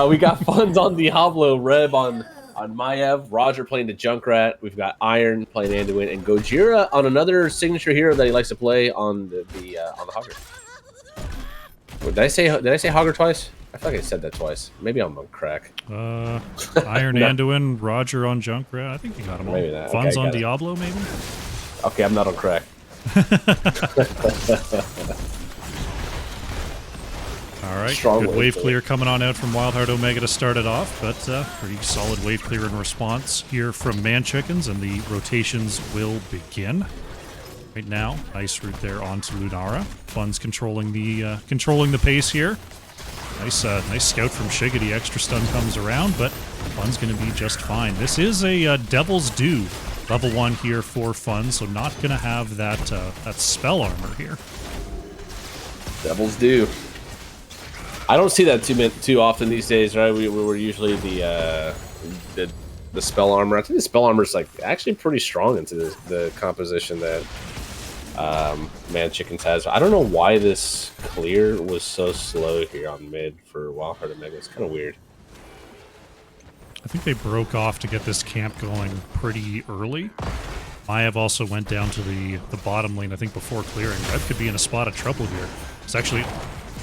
Speaker 2: We got Funds on Diablo, Reb on Maiev, Roger playing the Junkrat. We've got Iron playing Anduin, and Gojira on another signature hero that he likes to play on the Hogger. Did I say Hogger twice? I feel like I said that twice. Maybe I'm on crack.
Speaker 1: Iron Anduin, Roger on Junkrat. I think you got them all.
Speaker 2: Maybe not.
Speaker 1: Funds
Speaker 2: okay,
Speaker 1: on Diablo, maybe?
Speaker 2: Okay, I'm not on crack.
Speaker 1: All right,
Speaker 2: Strong
Speaker 1: good wave clear coming on out from WildHeart Omega to start it off, but pretty solid wave clear in response here from ManChickens, and the rotations will begin. Right now, nice route there onto Lunara. Fun's controlling the pace here. Nice scout from Shiggity. Extra stun comes around, but Fun's going to be just fine. This is a Devil's Due level 1 here for Fun, so not going to have that spell armor here.
Speaker 2: Devil's Due. I don't see that too often these days, right? We're usually the spell armor. I think the spell armor is like actually pretty strong into the composition that ManChickens has. I don't know why this clear was so slow here on mid for WildHeart Omega. It's kind of weird.
Speaker 1: I think they broke off to get this camp going pretty early. Maiev also went down to the bottom lane, I think, before clearing. Red could be in a spot of trouble here. It's actually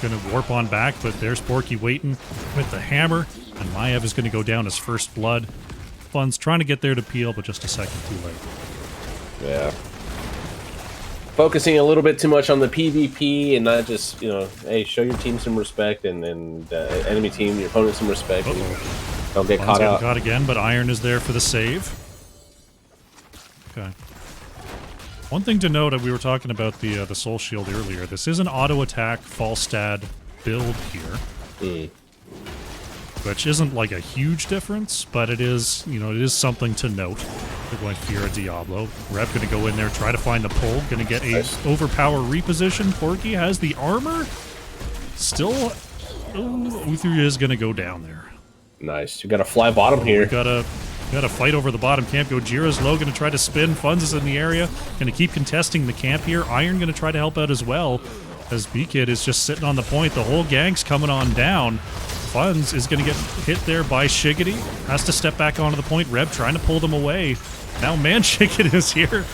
Speaker 1: going to warp on back, but there's Porky waiting with the hammer, and Maiev is going to go down as first blood. Fun's trying to get there to peel, but just a second too late.
Speaker 2: Yeah. Focusing a little bit too much on the PvP and not just, hey, show your team some respect and enemy team, your opponent some respect. And don't get caught out.
Speaker 1: Caught again, but Iron is there for the save. Okay. One thing to note, we were talking about the Soul Shield earlier. This is an auto attack Falstad build here, which isn't like a huge difference, but it is something to note. They're going Fear Diablo. Rep going to go in there, try to find the pull. Going to get a overpower reposition. Porky has the armor. Still, Uther is going to go down there.
Speaker 2: Nice. You got a fly bottom here.
Speaker 1: We got a fight over the bottom camp. Gojira's low, going to try to spin. Funds is in the area. Going to keep contesting the camp here. Iron going to try to help out as well, as B-Kid is just sitting on the point. The whole gang's coming on down. Funds is going to get hit there by Shiggity. Has to step back onto the point. Reb trying to pull them away. Now ManChicken is here.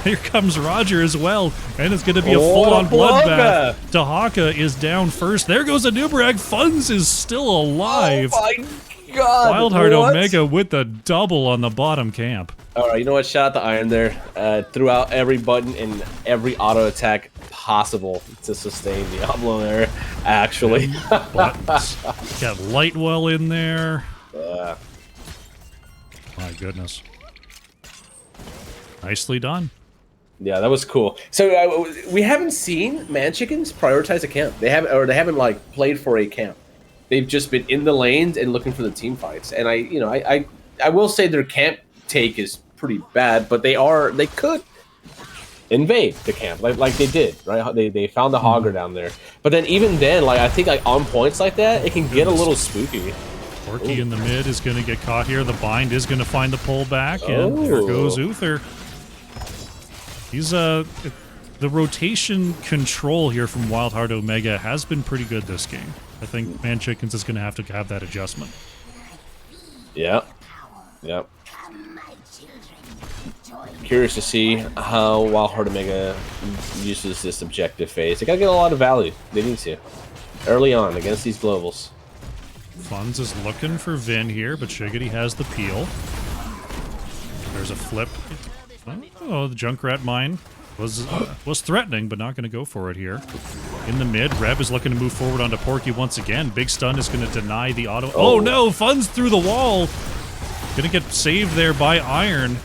Speaker 1: Here comes Roger as well. And it's going to be a full-on bloodbath. Dahaka is down first. There goes a Nubrag. Funds is still alive.
Speaker 2: Oh my god.
Speaker 1: WildHeart Omega with the double on the bottom camp.
Speaker 2: All right, you know what? Shout out to Iron there. Threw out every button and every auto attack possible to sustain Diablo there, actually.
Speaker 1: Buttons. Got Lightwell in there. My goodness. Nicely done.
Speaker 2: Yeah, that was cool. So we haven't seen ManChickens prioritize a camp. They haven't like played for a camp. They've just been in the lanes and looking for the team fights. And I will say their camp take is pretty bad, but they could invade the camp like they did, right? They found the Hogger down there. But then even then, like I think like on points like that, it can get a little spooky.
Speaker 1: Porky in the mid is going to get caught here. The bind is going to find the pullback, and there goes Uther. He's the rotation control here from WildHeart Omega has been pretty good this game. I think ManChickens is going to have that adjustment.
Speaker 2: Yep. Curious to see how WildHeart Omega uses this objective phase. They gotta get a lot of value. They need to. Early on against these globals.
Speaker 1: Funds is looking for Vin here, but Shiggity has the peel. There's a flip. Oh, the Junkrat mine was threatening, but not going to go for it here. In the mid, Reb is looking to move forward onto Porky once again. Big stun is going to deny the auto. Oh no, Funds through the wall. Going to get saved there by Iron.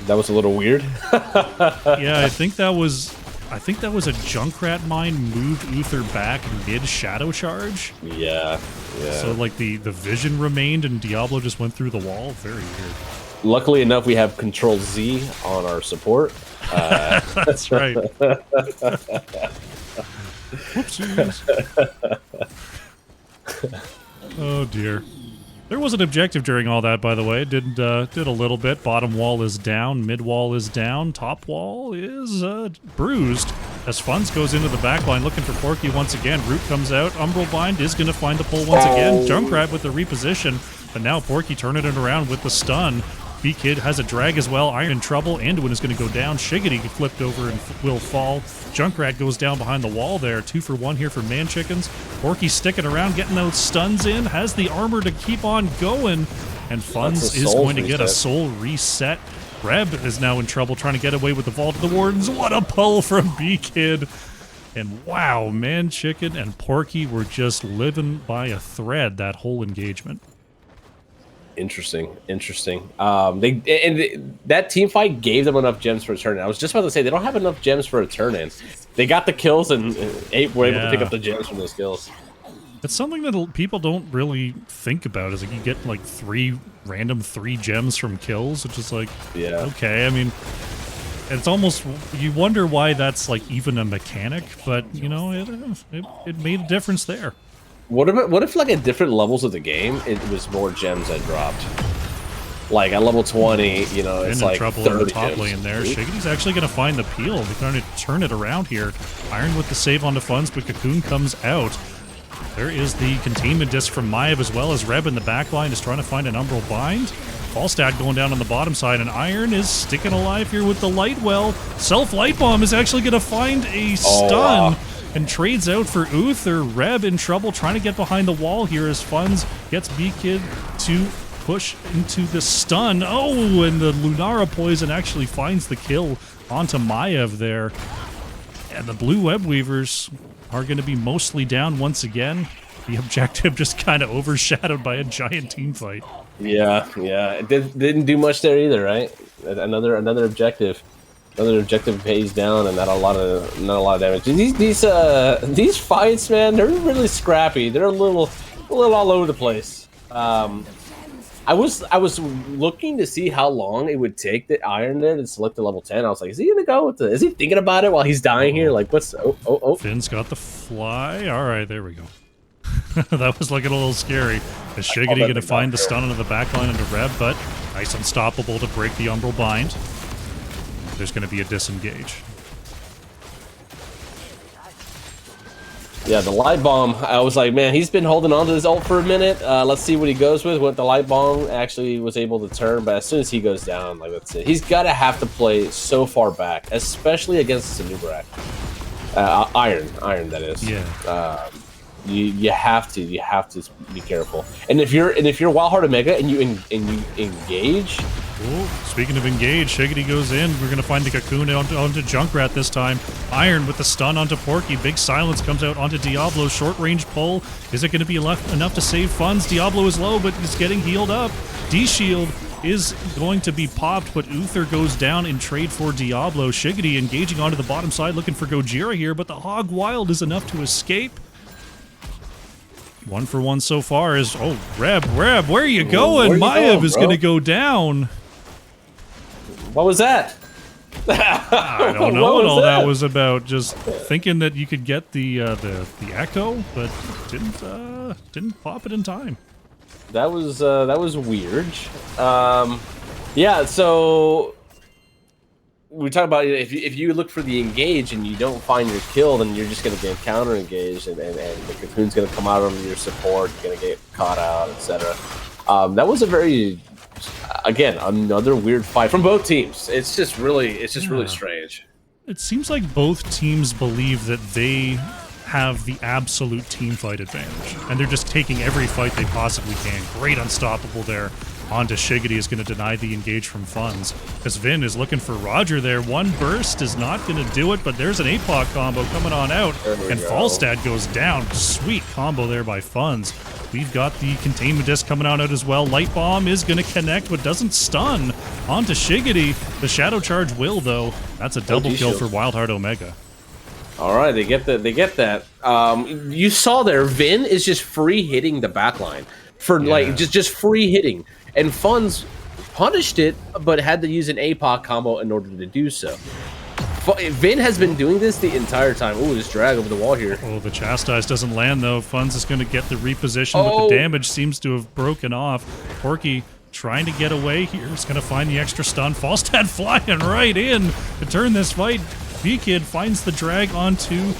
Speaker 2: That was a little weird.
Speaker 1: Yeah, I think that was a Junkrat mine moved Uther back mid shadow charge.
Speaker 2: Yeah.
Speaker 1: So like the vision remained and Diablo just went through the wall. Very weird.
Speaker 2: Luckily enough, we have Control Z on our support.
Speaker 1: That's right. Whoopsies. Oh dear. There was an objective during all that, by the way. Did a little bit. Bottom wall is down. Mid wall is down. Top wall is bruised. As Funds goes into the back line looking for Porky once again. Root comes out. Umbral Bind is going to find the pull once again. Junkrat with the reposition. But now Porky turning it around with the stun. B-Kid has a drag as well. Iron in trouble. Anduin is going to go down. Shiggity flipped over and will fall. Junkrat goes down behind the wall there. 2 for 1 here for ManChickens. Porky sticking around, getting those stuns in. Has the armor to keep on going. And Funds is going to get a soul reset. Reb is now in trouble trying to get away with the Vault of the Wardens. What a pull from B-Kid. And wow, ManChicken and Porky were just living by a thread that whole engagement.
Speaker 2: Interesting. That team fight gave them enough gems for a turn in. I was just about to say they don't have enough gems for a turn in. They got the kills and were able to pick up the gems from those kills.
Speaker 1: It's something that people don't really think about. Is like you get like 3 gems from kills, which is like okay. I mean, it's almost you wonder why that's like even a mechanic, but you know it made a difference there.
Speaker 2: What if like at different levels of the game, it was more gems that dropped? Like at level 20, you know, it's like
Speaker 1: trouble
Speaker 2: 30
Speaker 1: in the top
Speaker 2: gems.
Speaker 1: lane there. Shiggity's actually going to find the peel. They're trying to turn it around here. Iron with the save onto Funds, but Cocoon comes out. There is the containment disc from Maiev as well as Reb in the back line is trying to find an Umbral Bind. Falstad going down on the bottom side, and Iron is sticking alive here with the Lightwell. Self-Light Bomb is actually going to find a stun. And trades out for Uther. Reb in trouble, trying to get behind the wall here as Funds gets B-Kid to push into the stun. Oh, and the Lunara Poison actually finds the kill onto Maiev there. And the Blue Web Weavers are going to be mostly down once again. The objective just kind of overshadowed by a giant team fight.
Speaker 2: Yeah. It didn't do much there either, right? Another objective. Another objective pays down and not a lot of damage. These fights, man, they're really scrappy. They're a little all over the place. I was looking to see how long it would take the Iron there to select the level 10. I was like, is he gonna go with is he thinking about it while he's dying here? Like, what's oh.
Speaker 1: Finn's got the fly. All right, there we go. That was looking a little scary. Is Shiggity going to find the stun onto the backline into Reb, but nice unstoppable to break the Umbral bind. There's going to be a disengage.
Speaker 2: Yeah, the light bomb, I was like, man, he's been holding on to his ult for a minute. Let's see what he goes with. What the light bomb actually was able to turn, but as soon as he goes down, like, that's it. He's got to have to play so far back, especially against Sanubrak. Iron, that is.
Speaker 1: Yeah.
Speaker 2: You have to be careful. And if you're WildHeart Omega and you engage.
Speaker 1: Ooh, speaking of engage, Shiggity goes in. We're gonna find the cocoon onto Junkrat this time. Iron with the stun onto Porky. Big silence comes out onto Diablo. Short range pull. Is it gonna be enough to save funds? Diablo is low, but he's getting healed up. D-Shield is going to be popped, but Uther goes down in trade for Diablo. Shiggity engaging onto the bottom side, looking for Gojira here, but the Hog Wild is enough to escape. 1 for 1 so far is, oh, Reb, where are you going? Maiev is going to go down.
Speaker 2: What was that?
Speaker 1: I don't know what all that was about. Just thinking that you could get the echo, but didn't pop it in time.
Speaker 2: That was weird. Yeah, so we talk about if you look for the engage and you don't find your kill, then you're just going to get counter engaged, and the cocoon's going to come out over your support. You're going to get caught out, etc. That was a very, again, another weird fight from both teams. It's just really strange.
Speaker 1: It seems like both teams believe that they have the absolute team fight advantage, and they're just taking every fight they possibly can. Great unstoppable there. Onto Shiggity is going to deny the engage from funds, because Vin is looking for Roger there. One burst is not going to do it, but there's an APOC combo coming on out, and Falstad goes down. Sweet combo there by funds. We've got the containment disc coming on out as well. Light bomb is going to connect, but doesn't stun onto Shiggity. The shadow charge will, though. That's a double kill for WildHeart Omega.
Speaker 2: All right, they get that. You saw there, Vin is just free hitting the backline for like just free hitting, and Funds punished it, but had to use an APOC combo in order to do so. Vin has been doing this the entire time. Ooh, this drag over the wall here.
Speaker 1: Oh, the Chastise doesn't land though. Funds is going to get the reposition, but the damage seems to have broken off. Porky trying to get away here. He's going to find the extra stun. Falstad flying right in to turn this fight. V-Kid finds the drag onto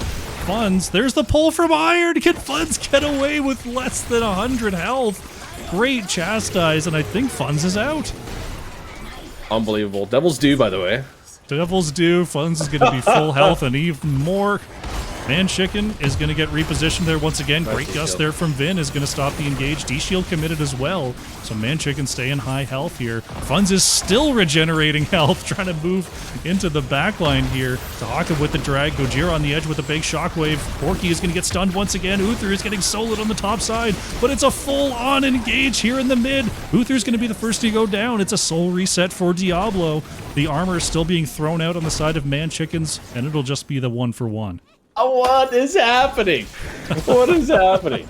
Speaker 1: Funds. There's the pull from Iron. Can Funds get away with less than 100 health? Great Chastise, and I think Funds is out.
Speaker 2: Unbelievable. Devil's Due, by the way.
Speaker 1: Devil's Due. Funds is going to be full health and even more. ManChicken is going to get repositioned there once again. Great gust there from Vin is going to stop the engage. D-Shield committed as well. So ManChicken staying high health here. Funds is still regenerating health, trying to move into the backline here. Tahaka with the drag. Gojira on the edge with a big shockwave. Porky is going to get stunned once again. Uther is getting soloed on the top side, but it's a full-on engage here in the mid. Uther is going to be the first to go down. It's a soul reset for Diablo. The armor is still being thrown out on the side of ManChickens, and it'll just be the 1 for 1.
Speaker 2: What is happening? What is happening?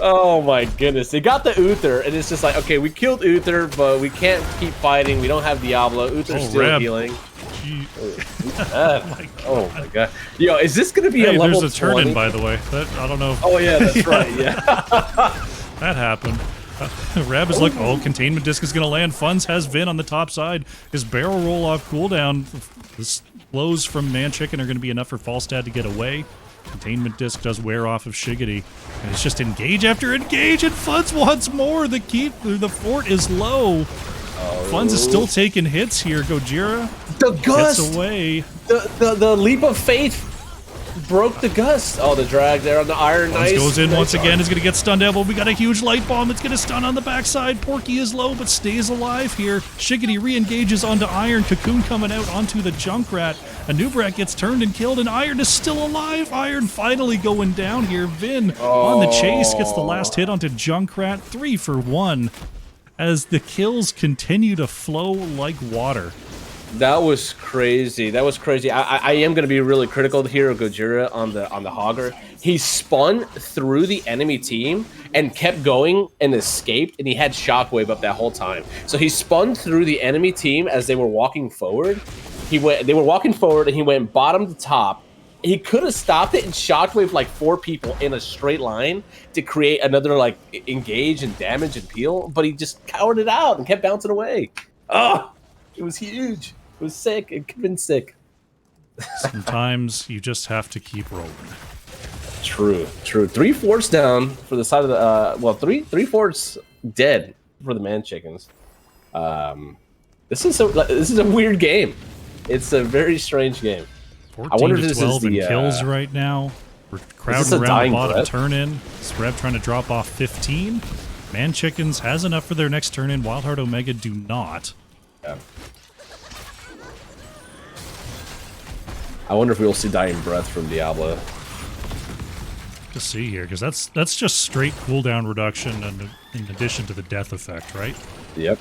Speaker 2: Oh my goodness. They got the Uther, and it's just like, okay, we killed Uther, but we can't keep fighting. We don't have Diablo. Uther's still healing. Oh my god. Yo, is this going to be a level 20?
Speaker 1: There's a turn-in, by the way. I don't know.
Speaker 2: Oh yeah, that's right, yeah.
Speaker 1: That happened. Reb is like, oh, containment disc is going to land. Funds has Vin on the top side. His barrel roll off cooldown. This blows from ManChicken are going to be enough for Falstad to get away. Containment disc does wear off of Shiggity. And it's just engage after engage, and Funds once more. The fort is low. Funds is still taking hits here. Gojira gets away.
Speaker 2: The leap of faith broke the gust. Oh, the drag there on the Iron.
Speaker 1: Nice. Goes in once again. Is going to get stunned out. We got a huge light bomb. It's going to stun on the backside. Porky is low, but stays alive here. Shiggity re-engages onto Iron. Cocoon coming out onto the Junkrat. Anubrak gets turned and killed, and Iron is still alive. Iron finally going down here. Vin on the chase gets the last hit onto Junkrat. 3 for 1 as the kills continue to flow like water.
Speaker 2: That was crazy. That was crazy. I am going to be really critical here of Gojira on the Hogger. He spun through the enemy team and kept going and escaped, and he had Shockwave up that whole time. So he spun through the enemy team as they were walking forward. They were walking forward, and he went bottom to top, he could have stopped it and shockwave like 4 people in a straight line to create another like engage and damage and peel, but he just cowered it out and kept bouncing away. Oh, it was huge. It was sick. It could have been sick.
Speaker 1: Sometimes you just have to keep rolling.
Speaker 2: True. 3 forts down for the side of the three forts dead for the ManChickens. This is a weird game. It's a very strange game.
Speaker 1: 14
Speaker 2: I wonder if
Speaker 1: to
Speaker 2: this
Speaker 1: 12
Speaker 2: is the
Speaker 1: in kills right now. We're crowding
Speaker 2: a
Speaker 1: around
Speaker 2: dying
Speaker 1: the bottom
Speaker 2: breath?
Speaker 1: turn in. Rev trying to drop off 15. ManChickens has enough for their next turn in. WildHeart Omega do not.
Speaker 2: Yeah. I wonder if we'll see dying breath from Diablo.
Speaker 1: To see here, because that's just straight cooldown reduction, and in addition to the death effect, right?
Speaker 2: Yep.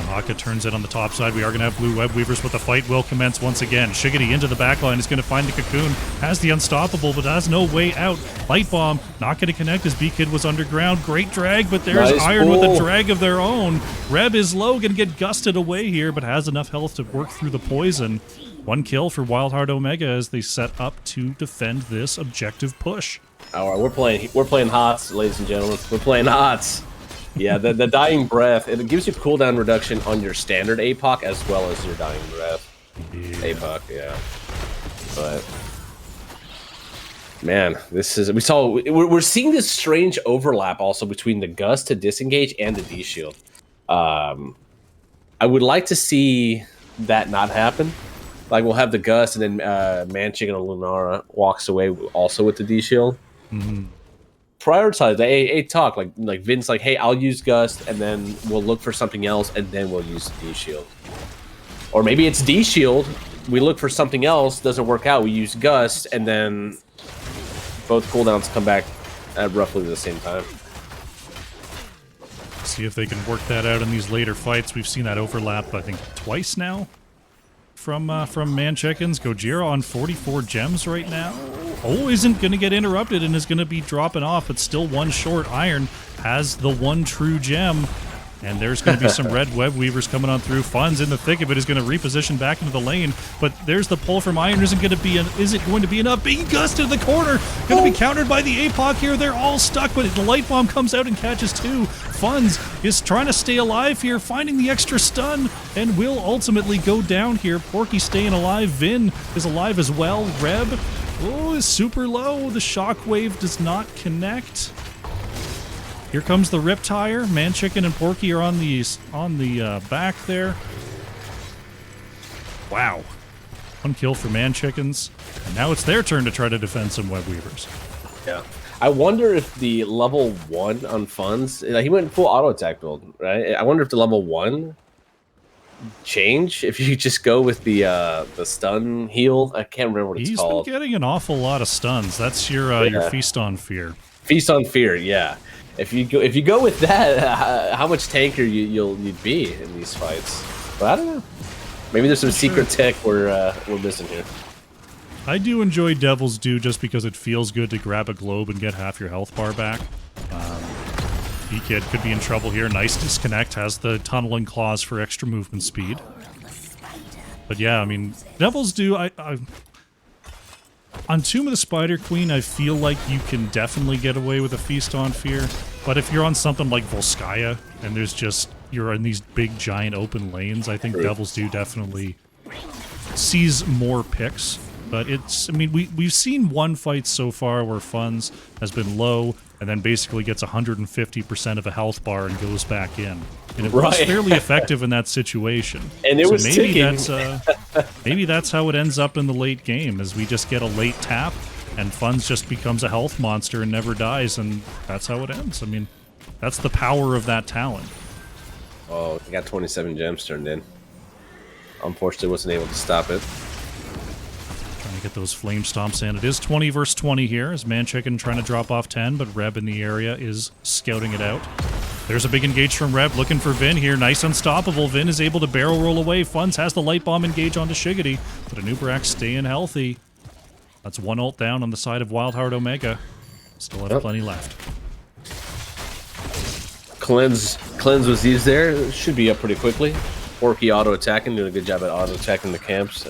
Speaker 1: Haka turns it on the top side. We are going to have blue web weavers, but the fight will commence once again. Shiggity into the backline is going to find the cocoon. Has the unstoppable, but has no way out. Light bomb not going to connect as B-Kid was underground. Great drag, but there's
Speaker 2: Nice
Speaker 1: Iron
Speaker 2: pull.
Speaker 1: with a drag of their own. Reb is low, going to get gusted away here, but has enough health to work through the poison. 1 kill for WildHeart Omega as they set up to defend this objective push.
Speaker 2: All right, we're playing HOTS, ladies and gentlemen. We're playing HOTS. Yeah, the dying breath, it gives you cooldown reduction on your standard APOC as well as your dying breath.
Speaker 1: Yeah.
Speaker 2: APOC, yeah. But man, we're seeing this strange overlap also between the gust to disengage and the D shield. I would like to see that not happen. Like we'll have the gust and then ManChicken and Lunara walks away also with the D shield.
Speaker 1: Mm-hmm.
Speaker 2: Prioritize a talk like Vin's like, hey, I'll use Gust and then we'll look for something else and then we'll use D shield. Or maybe it's D shield, we look for something else, doesn't work out, we use Gust, and then both cooldowns come back at roughly the same time.
Speaker 1: See if they can work that out in these later fights. We've seen that overlap, I think, twice now from ManChickens. Gojira on 44 gems right now. Oh, isn't going to get interrupted and is going to be dropping off, but still 1 short. Iron has the 1 true gem. And there's going to be some red web weavers coming on through. Fun's in the thick of it, is going to reposition back into the lane. But there's the pull from Iron. Is it going to be enough? Being gusted in the corner. Going to be countered by the APOC here. They're all stuck, but the light bomb comes out and catches 2. Fun's is trying to stay alive here, finding the extra stun, and will ultimately go down here. Porky staying alive. Vin is alive as well. Reb, is super low. The shockwave does not connect. Here comes the Riptire. ManChicken and Porky are on the back there. Wow. 1 kill for ManChickens. And now it's their turn to try to defend some web weavers.
Speaker 2: Yeah. I wonder if the level 1 on Fun's, he went full auto attack build, right? I wonder if the level 1 change if you just go with the stun heal. I can't remember what it's called.
Speaker 1: He's been getting an awful lot of stuns. That's your Feast on Fear.
Speaker 2: Feast on Fear, yeah. If you go with that, how much tankier you'd be in these fights? But I don't know. Maybe there's some secret tech we're missing here.
Speaker 1: I do enjoy Devil's Due just because it feels good to grab a globe and get half your health bar back. B-Kid could be in trouble here. Nice disconnect. Has the tunneling claws for extra movement speed. But yeah, I mean, Devil's Due, on Tomb of the Spider Queen, I feel like you can definitely get away with a Feast on Fear. But if you're on something like Volskaya, and you're in these big, giant open lanes, I think Devil's Due definitely sees more picks. But we've seen 1 fight so far where Fun's has been low, and then basically gets 150% of a health bar and goes back in. And it was fairly effective in that situation.
Speaker 2: And it was
Speaker 1: maybe
Speaker 2: ticking.
Speaker 1: Maybe that's how it ends up in the late game, is we just get a late tap, and Fun's just becomes a health monster and never dies, and that's how it ends. I mean, that's the power of that talent.
Speaker 2: Oh, he got 27 gems turned in. Unfortunately, wasn't able to stop it.
Speaker 1: Trying to get those flame stomps in. It is 20 versus 20 here, as ManChicken trying to drop off 10, but Reb in the area is scouting it out. There's a big engage from Reb, looking for Vin here. Nice unstoppable. Vin is able to barrel roll away. Fun's has the light bomb engage onto Shiggity, but Anubarak staying healthy. That's 1 ult down on the side of WildHeart Omega. Still have plenty left.
Speaker 2: Cleanse was used there. Should be up pretty quickly. Porky auto attacking, doing a good job at auto attacking the camps.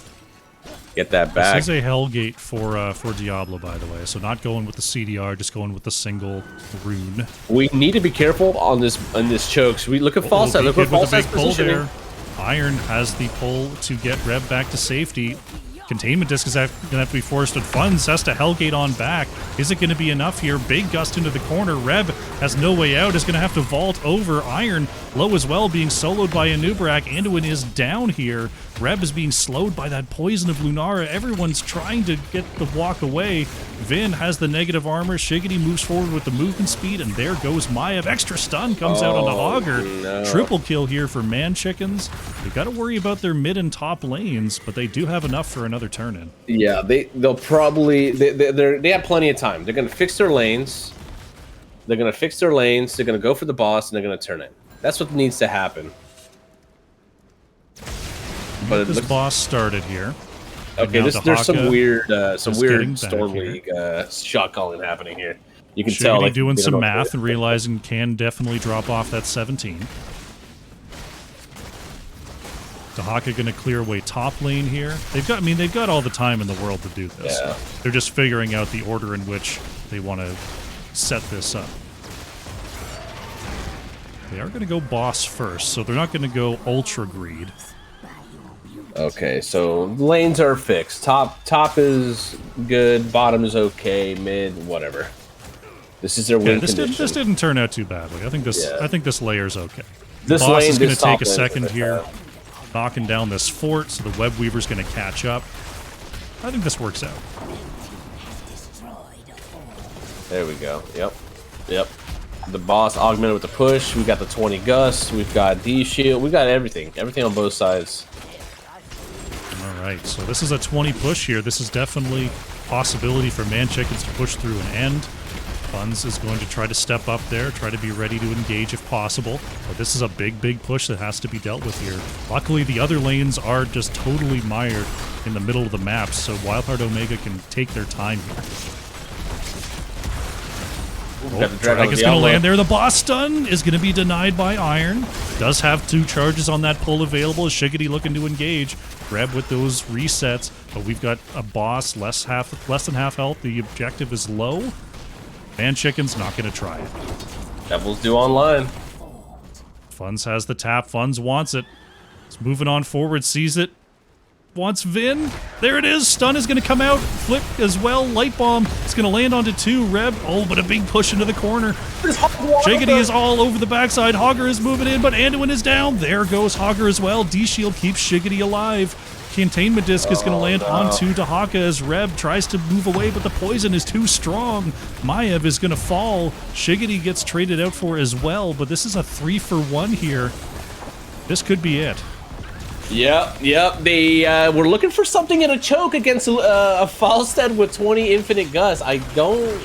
Speaker 2: get that back.
Speaker 1: This is a Hellgate for Diablo, by the way. So not going with the CDR, just going with the single rune.
Speaker 2: We need to be careful on this chokes. We look at Falstad. Look what Falstad's positioning.
Speaker 1: Iron has the pull to get Reb back to safety. Containment Disc is going to have to be forced, and Funds has to Hellgate on back. Is it going to be enough here? Big gust into the corner. Reb has no way out, is going to have to vault over. Iron low as well, being soloed by Anub'arak. Anduin is down here. Reb is being slowed by that poison of Lunara. Everyone's trying to get the walk away. Vin has the negative armor. Shiggity moves forward with the movement speed, and there goes Maiev. Extra stun comes out onto Hogger.
Speaker 2: No.
Speaker 1: Triple kill here for ManChickens. They've got to worry about their mid and top lanes, but they do have enough for another turn-in.
Speaker 2: Yeah, they'll probably they have plenty of time. They're gonna fix their lanes. They're gonna go for the boss, and they're gonna turn in. That's what needs to happen.
Speaker 1: But this boss started here.
Speaker 2: Okay, there's some weird
Speaker 1: getting
Speaker 2: Storm
Speaker 1: back
Speaker 2: League shot calling happening here. You can
Speaker 1: Shiggity
Speaker 2: tell, like,
Speaker 1: doing
Speaker 2: they
Speaker 1: some
Speaker 2: don't know
Speaker 1: math and realizing can definitely drop off that 17. Dahaka going to clear away top lane here. They've got all the time in the world to do this.
Speaker 2: Yeah.
Speaker 1: They're just figuring out the order in which they want to set this up. They are going to go boss first, so they're not going to go ultra greed.
Speaker 2: Okay, so lanes are fixed. Top is good, bottom is okay, mid whatever. This is their win condition.
Speaker 1: This didn't turn out too badly. I think this layer's okay.
Speaker 2: This
Speaker 1: boss
Speaker 2: lane
Speaker 1: is going to take a
Speaker 2: top lane
Speaker 1: second
Speaker 2: is
Speaker 1: here, knocking down this fort, so the Web Weaver's going to catch up. I think this works out.
Speaker 2: There we go. Yep. The boss augmented with the push. We got the 20 gust. We've got D shield. We got everything. Everything on both sides.
Speaker 1: All right, so this is a 20 push here. This is definitely possibility for ManChickens to push through an end. Funds is going to try to step up there, try to be ready to engage if possible. But this is a big push that has to be dealt with here. Luckily, the other lanes are just totally mired in the middle of the map, so WildHeart Omega can take their time here. Drag is going to land there. The boss stun is going to be denied by Iron. Does have 2 charges on that pull available. Shiggity looking to engage. Grab with those resets, but we've got a boss less than half health. The objective is low. ManChickens not going to try it.
Speaker 2: Devils do online.
Speaker 1: Funds has the tap. Funds wants it. It's moving on forward. Sees it. Wants Vin. There it is. Stun is going to come out. Flip as well. Light bomb. It's going to land onto 2. Reb. Oh, but a big push into the corner. Shiggity is all over the backside. Hogger is moving in, but Anduin is down. There goes Hogger as well. D-Shield keeps Shiggity alive. Containment Disc is going to land onto Dahaka as Reb tries to move away, but the poison is too strong. Maiev is going to fall. Shiggity gets traded out for as well, but this is a 3-for-1 here. This could be it.
Speaker 2: Yep. They were looking for something in a choke against a Falstad with 20 infinite gust. You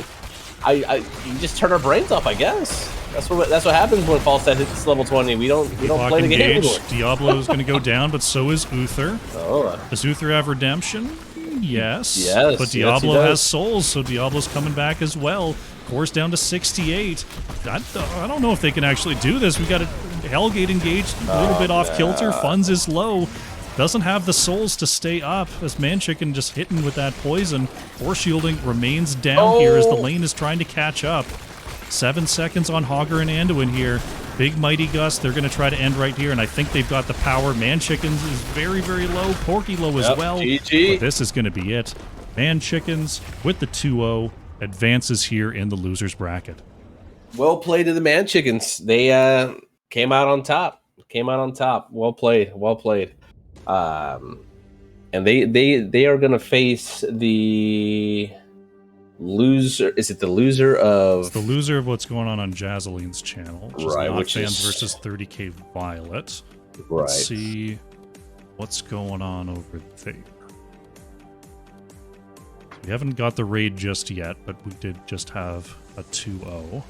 Speaker 2: just turn our brains off, I guess. That's what happens when Falstad hits level 20. We don't play the game anymore.
Speaker 1: Diablo is going to go down, but so is Uther.
Speaker 2: Oh.
Speaker 1: Does Uther have redemption? Yes.
Speaker 2: But
Speaker 1: Diablo has souls, so Diablo's coming back as well. Core's down to 68. I don't know if they can actually do this. We got a Hellgate engaged, a little bit off kilter. Funds is low. Doesn't have the souls to stay up as ManChicken just hitting with that poison. Force shielding remains down here as the lane is trying to catch up. 7 seconds on Hogger and Anduin here. Big Mighty Gust. They're going to try to end right here, and I think they've got the power. ManChickens is very, very low. Porky low as well.
Speaker 2: GG.
Speaker 1: But this is going to be it. ManChickens with the 2-0 advances here in the losers bracket.
Speaker 2: Well played to the ManChickens. They came out on top. Well played. And they are going to face the loser. Is it the loser of?
Speaker 1: It's the loser of what's going on Jazzeline's channel, which is Not
Speaker 2: which
Speaker 1: Fans
Speaker 2: is
Speaker 1: versus 30K Violet.
Speaker 2: Right.
Speaker 1: Let's see what's going on over there. We haven't got the raid just yet, but we did just have a 2-0.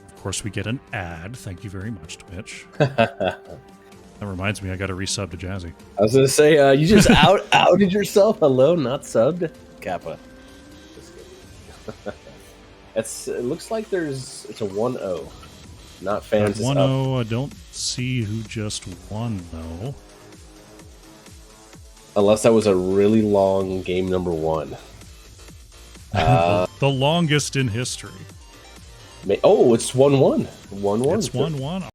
Speaker 1: Of course, we get an ad. Thank you very much, Twitch. That reminds me, I got to resub to Jazzy.
Speaker 2: I was gonna say, you just outed yourself. Hello, not subbed, Kappa. It looks like it's a 1-0. Not Fans.
Speaker 1: 1-0. I don't see who just won though.
Speaker 2: unless that was a really long game number 1.
Speaker 1: The longest in history.
Speaker 2: Oh, it's 1-1. 1-1.
Speaker 1: It's 1-1.